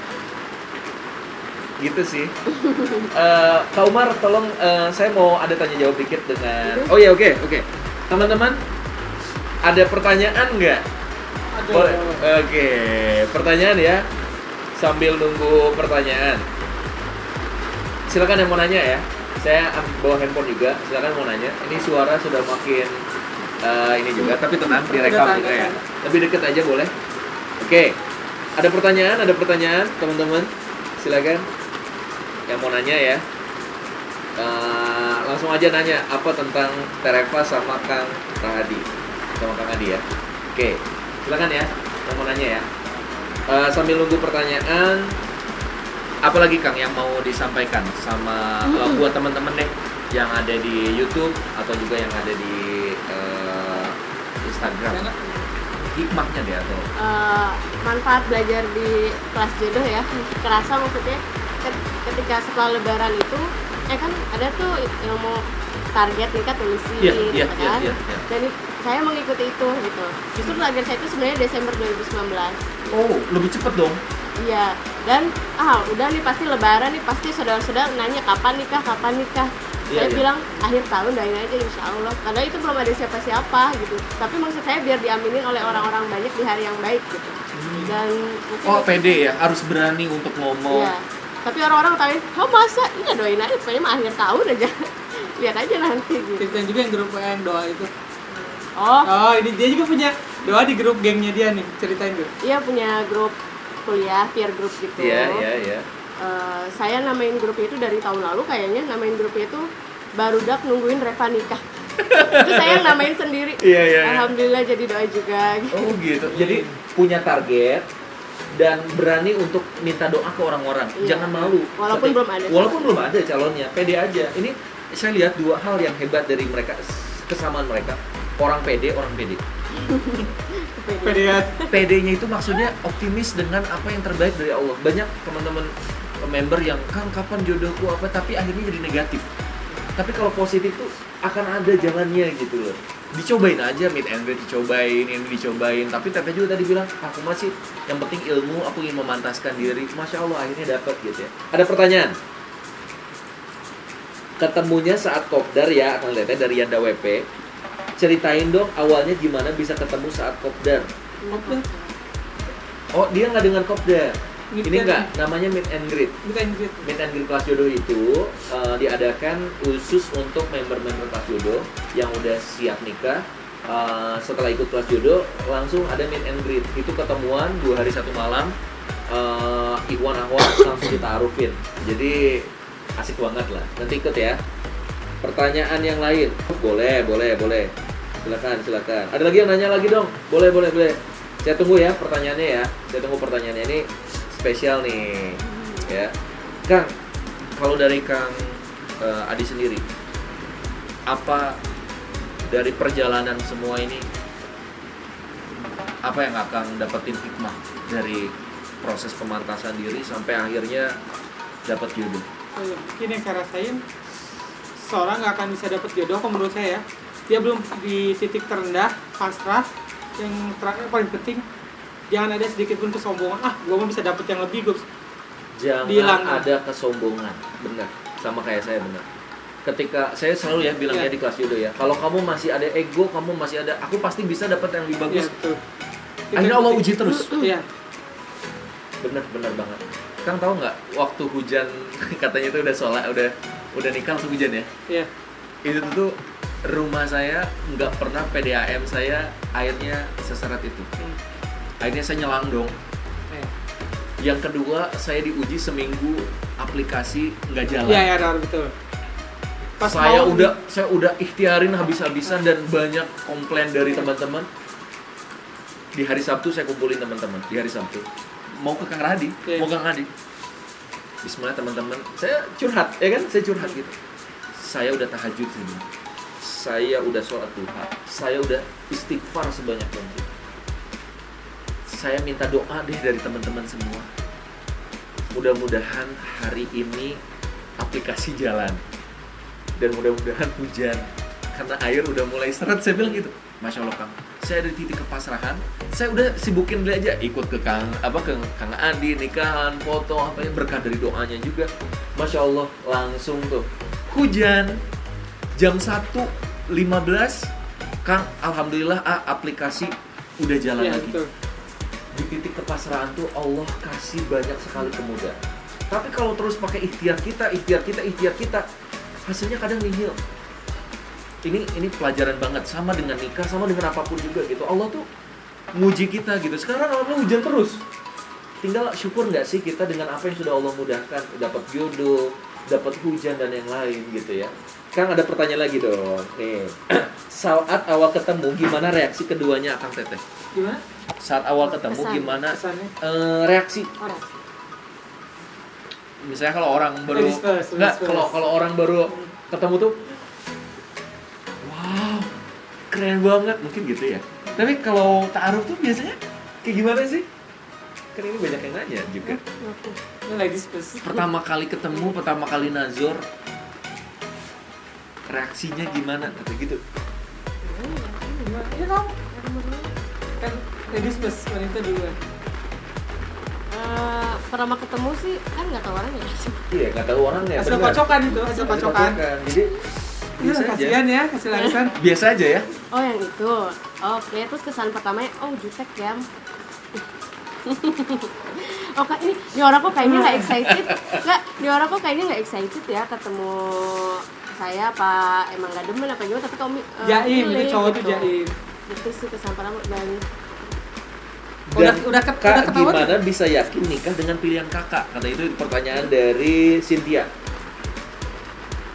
Gitu sih. Kak Umar, tolong saya mau ada tanya jawab dikit dengan. Oh ya, oke. Teman-teman, ada pertanyaan nggak? Boleh. Oke, pertanyaan ya. Sambil nunggu pertanyaan. Silakan yang mau nanya ya. Saya bawa handphone juga. Silakan mau nanya. Ini suara sudah makin ini juga, tapi tenang, direkam juga ya. Lebih deket aja boleh. Oke. Ada pertanyaan, teman-teman. Silakan. Yang mau nanya ya, langsung aja nanya apa tentang Tereva sama Kang Adi, ya. Oke, silakan ya, yang mau nanya ya. Sambil nunggu pertanyaan, apalagi Kang yang mau disampaikan sama buat teman-teman deh yang ada di YouTube atau juga yang ada di Instagram. Hikmahnya deh atau manfaat belajar di kelas jodoh ya, kerasa maksudnya ketika setelah lebaran itu kan ada tuh yang mau target nikah tulisin gitu kan. Dan saya mengikuti itu gitu. Justru target saya itu sebenarnya Desember 2019. Oh, lebih cepet dong. Iya, dan udah nih pasti lebaran nih, pasti saudara-saudara nanya kapan nikah. Saya bilang akhir tahun doain aja insya Allah. Karena itu belum ada siapa-siapa gitu. Tapi maksud saya biar diaminin oleh orang-orang banyak di hari yang baik gitu. Dan pede ya, harus berani untuk ngomong. Iya. Tapi orang-orang tahu, masa? Iya doain aja, pokoknya mah akhir tahun aja. Lihat aja nanti gitu. Ceritain juga yang grup yang doa itu. Oh, ini dia juga punya doa di grup gengnya dia nih. Ceritain tuh. Iya, punya grup kuliah, peer group gitu. Iya. Saya namain grup itu dari tahun lalu kayaknya, namain grupnya itu Barudak Nungguin Reva Nikah. Itu saya yang namain sendiri. Iya. Alhamdulillah jadi doa juga gitu. Oh gitu. Jadi punya target dan berani untuk minta doa ke orang-orang. Iya. Jangan malu. Walaupun belum ada calonnya, pede aja. Ini saya lihat 2 hal yang hebat dari mereka, kesamaan mereka. Orang pede. PD-nya itu maksudnya optimis dengan apa yang terbaik dari Allah. Banyak teman-teman member yang Kang kapan jodohku apa, tapi akhirnya jadi negatif. Tapi kalau positif tuh akan ada jalannya gitu loh. Dicobain aja, meet and greet dicobain, ini dicobain. Tapi Tete juga tadi bilang, aku masih yang penting ilmu, aku ingin memantaskan diri. Masya Allah akhirnya dapat gitu ya. Ada pertanyaan? Ketemunya saat kopdar ya, akan lihatnya dari Yanda WP. Ceritain dong awalnya gimana bisa ketemu saat kopdar. Oh, dia nggak dengan kopdar. Ini nggak, namanya meet and greet. Meet and greet kelas jodoh itu diadakan khusus untuk member-member kelas jodoh yang udah siap nikah. Setelah ikut kelas jodoh langsung ada meet and greet. Itu ketemuan 2 hari 1 malam. Ikhwan akhwat langsung dita'arufin. Jadi asik banget lah. Nanti ikut ya. Pertanyaan yang lain? Boleh. Silakan. Ada lagi yang nanya lagi dong? Boleh. Saya tunggu ya pertanyaannya ya. Ini spesial nih. Ya. Kang, kalau dari Kang Adi sendiri, apa dari perjalanan semua ini, apa yang Kang dapetin hikmah dari proses pemantasan diri sampai akhirnya dapat jodoh? Ini yang saya rasain, seorang nggak akan bisa dapat jodoh kalau menurut saya ya. Dia belum di titik terendah, pasrah. Yang terakhir paling penting, jangan ada sedikit pun kesombongan. Gue mau bisa dapat yang lebih, gue jangan ada kesombongan. Benar, sama kayak saya benar. Ketika saya selalu ya bilangnya di kelas jodoh ya, kalau kamu masih ada ego, kamu masih ada, aku pasti bisa dapat yang lebih bagus. Akhirnya Allah uji terus. Iya. Benar banget. Kang tahu nggak waktu hujan katanya itu udah nikah langsung hujan ya? Iya. Itu tuh rumah saya nggak pernah PDAM saya airnya seseret itu. Akhirnya saya nyelang dong. Yang kedua, saya diuji seminggu aplikasi nggak jalan. Iya, betul. Saya udah ikhtiarin habis-habisan dan banyak komplain dari teman-teman. Di hari Sabtu saya kumpulin teman-teman. Di hari Sabtu mau ke Kang Radi, mau ke Kang Radi. Bismillah teman-teman, saya curhat, ya kan? Saya curhat gitu. Saya udah tahajud sini. Saya udah sholat duha. Saya udah istighfar sebanyak mungkin. Saya minta doa deh dari teman-teman semua. Mudah-mudahan hari ini aplikasi jalan. Dan mudah-mudahan hujan. Karena air udah mulai seret, saya bilang gitu. Masya Allah Kang, saya ada di titik kepasrahan. Saya udah sibukin beli aja, ikut ke Kang Adi, nikahan, foto, apa ya, berkah dari doanya juga. Masya Allah, langsung tuh hujan. Jam 1.15 Kang, alhamdulillah aplikasi udah jalan lagi. Betul. Di titik kepasrahan tuh Allah kasih banyak sekali kemudahan. Tapi kalau terus pakai ikhtiar kita, hasilnya kadang nihil. Ini pelajaran banget, sama dengan nikah, sama dengan apapun juga gitu. Allah tuh nguji kita gitu. Sekarang alhamdulillah hujan terus. Tinggal syukur nggak sih kita dengan apa yang sudah Allah mudahkan, dapat jodoh, dapat hujan dan yang lain gitu ya. Kang, ada pertanyaan lagi dong. Nih, saat awal ketemu gimana reaksi keduanya Akang Teteh? Gimana? Saat awal ketemu gimana reaksi? Misalnya kalau orang baru kalau orang baru ketemu tuh, wow, keren banget, mungkin gitu ya. Tapi kalau ta'aruf tuh biasanya kayak gimana sih? Kan ini banyak yang nanya juga. Pertama kali ketemu, pertama kali nazar, reaksinya gimana? Kata gitu. Ya kamu kan ladies first, wanita duluan. Pertama ketemu sih kan nggak tahu orangnya. Iya, nggak tahu orangnya. Hasil kocokan itu, hasil kocokan. Jadi biasa aja. Kasihan ya, hasil arisan. Biasa aja ya. Oh yang itu. Oke, terus kesan pertamanya, jutek ya. Ini orang kok kayaknya nggak excited. Ini orang kok kayaknya nggak excited ya ketemu saya, apa emang nggak demen apa gimana, tapi kamu jaim, itu cowok tuh jaim. Itu sih kesan pertama. Dan udah gimana bisa yakin nikah dengan pilihan kakak? Kata itu pertanyaan dari Cynthia.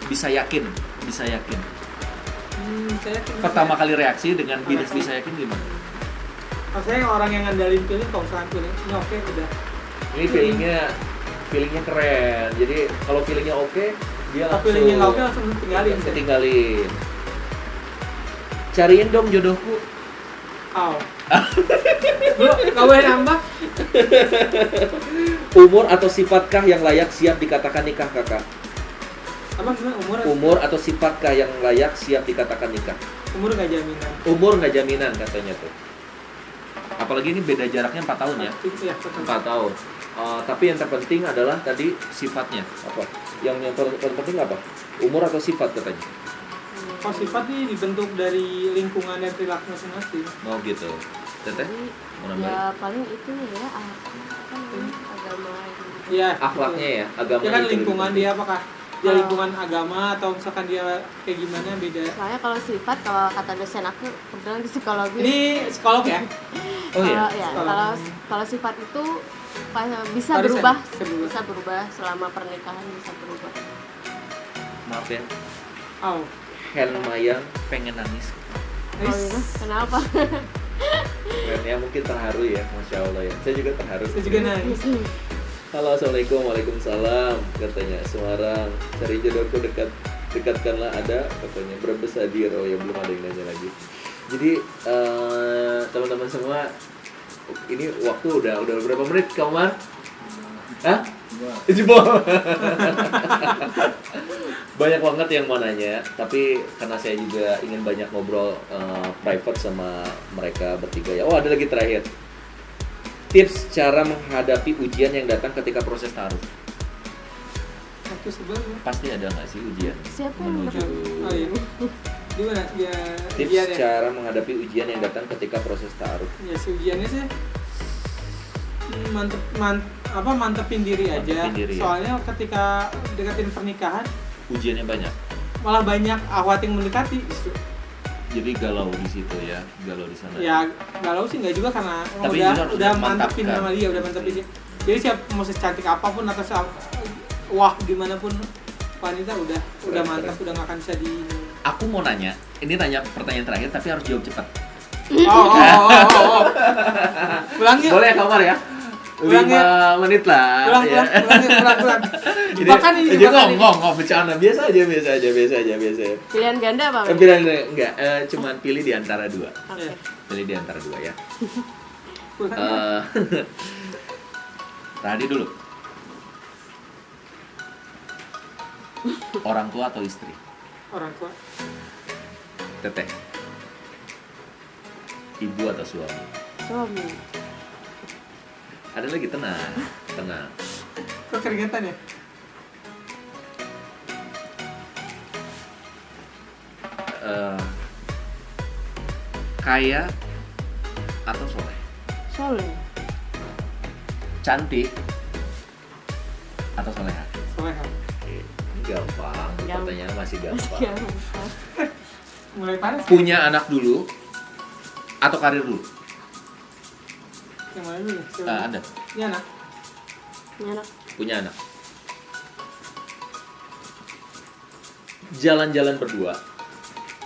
Bisa yakin. Saya yakin. Pertama kali reaksi dengan bisa yakin gimana? Saya orang yang ngandalin pilih, kalau misalkan pilih ini oke, udah. Ini feelingnya keren. Jadi kalau feelingnya oke, dia langsung. Feelingnya nggak oke langsung tinggalin. Cariin dong jodohku. Bro, kau boleh nambah? Umur atau sifatkah yang layak siap dikatakan nikah kakak? Apa gimana umur atau sifatkah yang layak siap dikatakan nikah? Umur nggak jaminan. Umur nggak jaminan katanya tuh. Apalagi ini beda jaraknya 4 tahun ya? Iya, 4 tahun. Tapi yang terpenting adalah tadi sifatnya apa? Yang terpenting apa? Umur atau sifat katanya? Kalau sifat nih dibentuk dari lingkungan dan perilaku masing-masing. Oh gitu. Teteh? Ya paling itu ya agama. Iya. Akhlaknya ya, agama. Ya kan lingkungan dia apakah dia lingkungan agama atau misalkan dia kayak gimana beda. Soalnya kalau sifat, kalau kata dosen aku kebetulan di psikologi. Ini psikolog ya? Oh iya. Kalau sifat itu bisa berubah selama pernikahan, bisa berubah. Maaf ya. Oh. Hen Mayang pengen nangis. Oh iya, kenapa? Ya mungkin terharu ya, Masya Allah ya. Saya juga terharu. Saya juga nangis. Halo, assalamualaikum, waalaikumsalam. Katanya Semarang, cari jodohku dekatkanlah ada. Katanya Brebes hadir. Oh ya, belum ada yang nanya lagi. Jadi teman-teman semua, ini waktu udah berapa menit kamu Man? Hah? Jebol. Banyak banget yang mau nanya, tapi karena saya juga ingin banyak ngobrol private sama mereka bertiga ya. Oh, ada lagi terakhir. Tips cara menghadapi ujian yang datang ketika proses taruh. Pasti ada nggak sih ujian? Siapa yang menuju? Oh iya. Gimana? Ya, tips cara menghadapi ujian yang datang ketika proses taruh. Ya, si ujiannya sih mantepin diri aja. Diri, soalnya ketika deketin pernikahan ujiannya banyak. malah banyak ahwat yang mendekati justru. Jadi galau di situ ya, galau di sana. Ya galau sih nggak juga karena Tapi udah mantepin mantapkan. sama dia, udah mantepin dia. Jadi siap mau secantik apapun atau wah gimana pun wanita udah Keren, mantap, udah nggak akan bisa di. Aku mau nanya, ini tanya pertanyaan terakhir tapi harus jawab cepat. Oh. Pulang yuk. Boleh Kamar ya? Pulang 5 menit lah. Pulang. Ya. Jebakan ini. Dia ngomong bercanda biasa aja. Pilihan ganda apa? Pilihan enggak, cuman pilih di antara dua. Oke. Pilih di antara dua ya. Pulang. Tadi dulu. Orang tua atau istri? Orang tua. Teteh. Ibu atau suami? Suami. Ada lagi tenang. Kok keringetan ya? Kaya atau soleh? Soleh. Cantik atau soleha? Soleha. Ini gampang, pertanyaannya masih gampang. Mulai panas. Punya anak dulu atau karir dulu? Yang mana dulu? Ada. Ini anak. Ini anak. Punya anak. Jalan-jalan berdua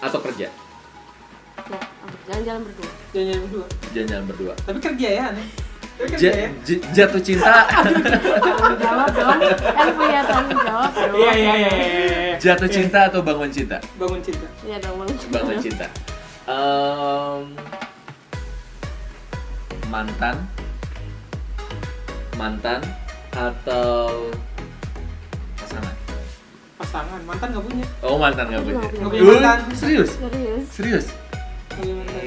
atau kerja? Ya, jalan-jalan berdua. Jangan berdua. Jalan-jalan berdua. Tapi kerja ya aneh. Tapi kerja ya. Jatuh cinta. Tanggung jawab dong. Kan punya tanggung jawab dong. Iya. Jatuh cinta atau bangun cinta? Bangun cinta. Iya dong, bangun cinta. Bangun cinta. Mantan atau pasangan? Pasangan. Mantan nggak punya. Oh, mantan nggak punya. Nggak punya mantan. Serius? Serius. Nggak punya mantan.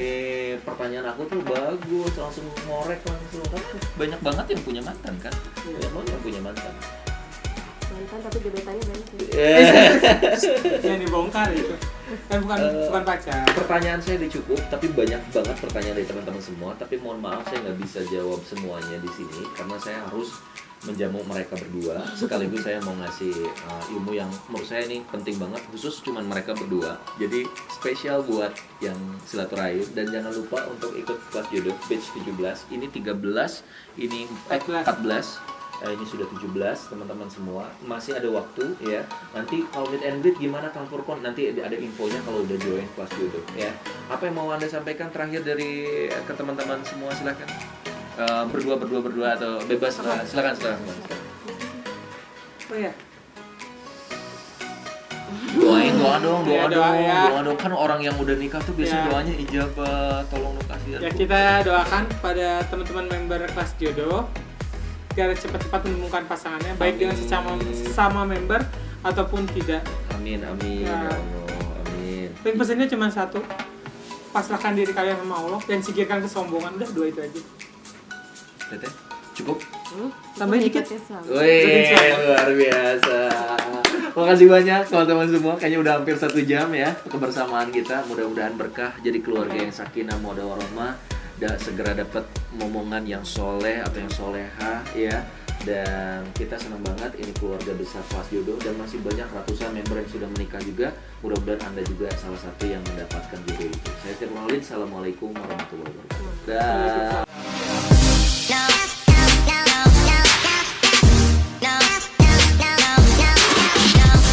Pertanyaan aku tuh bagus, langsung ngorek langsung. Kan banyak banget yang punya mantan kan? Banyak banget yang punya mantan. Mantan tapi gebetannya banyak. Yang dibongkar itu. Kan bukan pacar. Pertanyaan saya udah cukup, tapi banyak banget pertanyaan dari teman-teman semua. Tapi mohon maaf saya nggak bisa jawab semuanya di sini karena saya harus menjamu mereka berdua. Sekaligus saya mau ngasih ilmu yang menurut saya ini penting banget, khusus cuman mereka berdua. Jadi spesial buat yang silaturahim dan jangan lupa untuk ikut kelas jodoh batch 17. Ini 13, ini 14. Ini sudah 17 teman-teman semua, masih ada waktu ya. Nanti kalau meet and greet gimana Kang Furkon, nanti ada infonya kalau udah join kelas jodoh ya. Apa yang mau Anda sampaikan terakhir dari ke teman-teman semua, silakan. Berdua atau bebas, silakan. Oh ya. Doa dong Ya. kan orang yang udah nikah tuh biasanya doanya ijabah, tolong kasih Ya kita doakan pada teman-teman member kelas jodoh agar cepat-cepat menemukan pasangannya, baik dengan sesama member ataupun tidak. Amin Ya. ya Allah, amin. Tapi pesannya cuma satu, pasrahkan diri kalian sama Allah dan singkirkan kesombongan. Udah, dua itu aja. Teteh, cukup? Tambahin dikit. Wih, luar biasa. Makasih banyak teman-teman semua. Kayaknya udah hampir 1 jam ya kebersamaan kita. Mudah-mudahan berkah, jadi keluarga yang sakinah mawaddah warahmah. Segera dapat momongan yang soleh atau yang soleha ya. Dan kita senang banget ini keluarga besar kelas jodoh dan masih banyak ratusan member yang sudah menikah juga. Mudah-mudahan Anda juga salah satu yang mendapatkan jodoh itu. Saya Tirta Maulid. Assalamualaikum warahmatullahi wabarakatuh. Dah.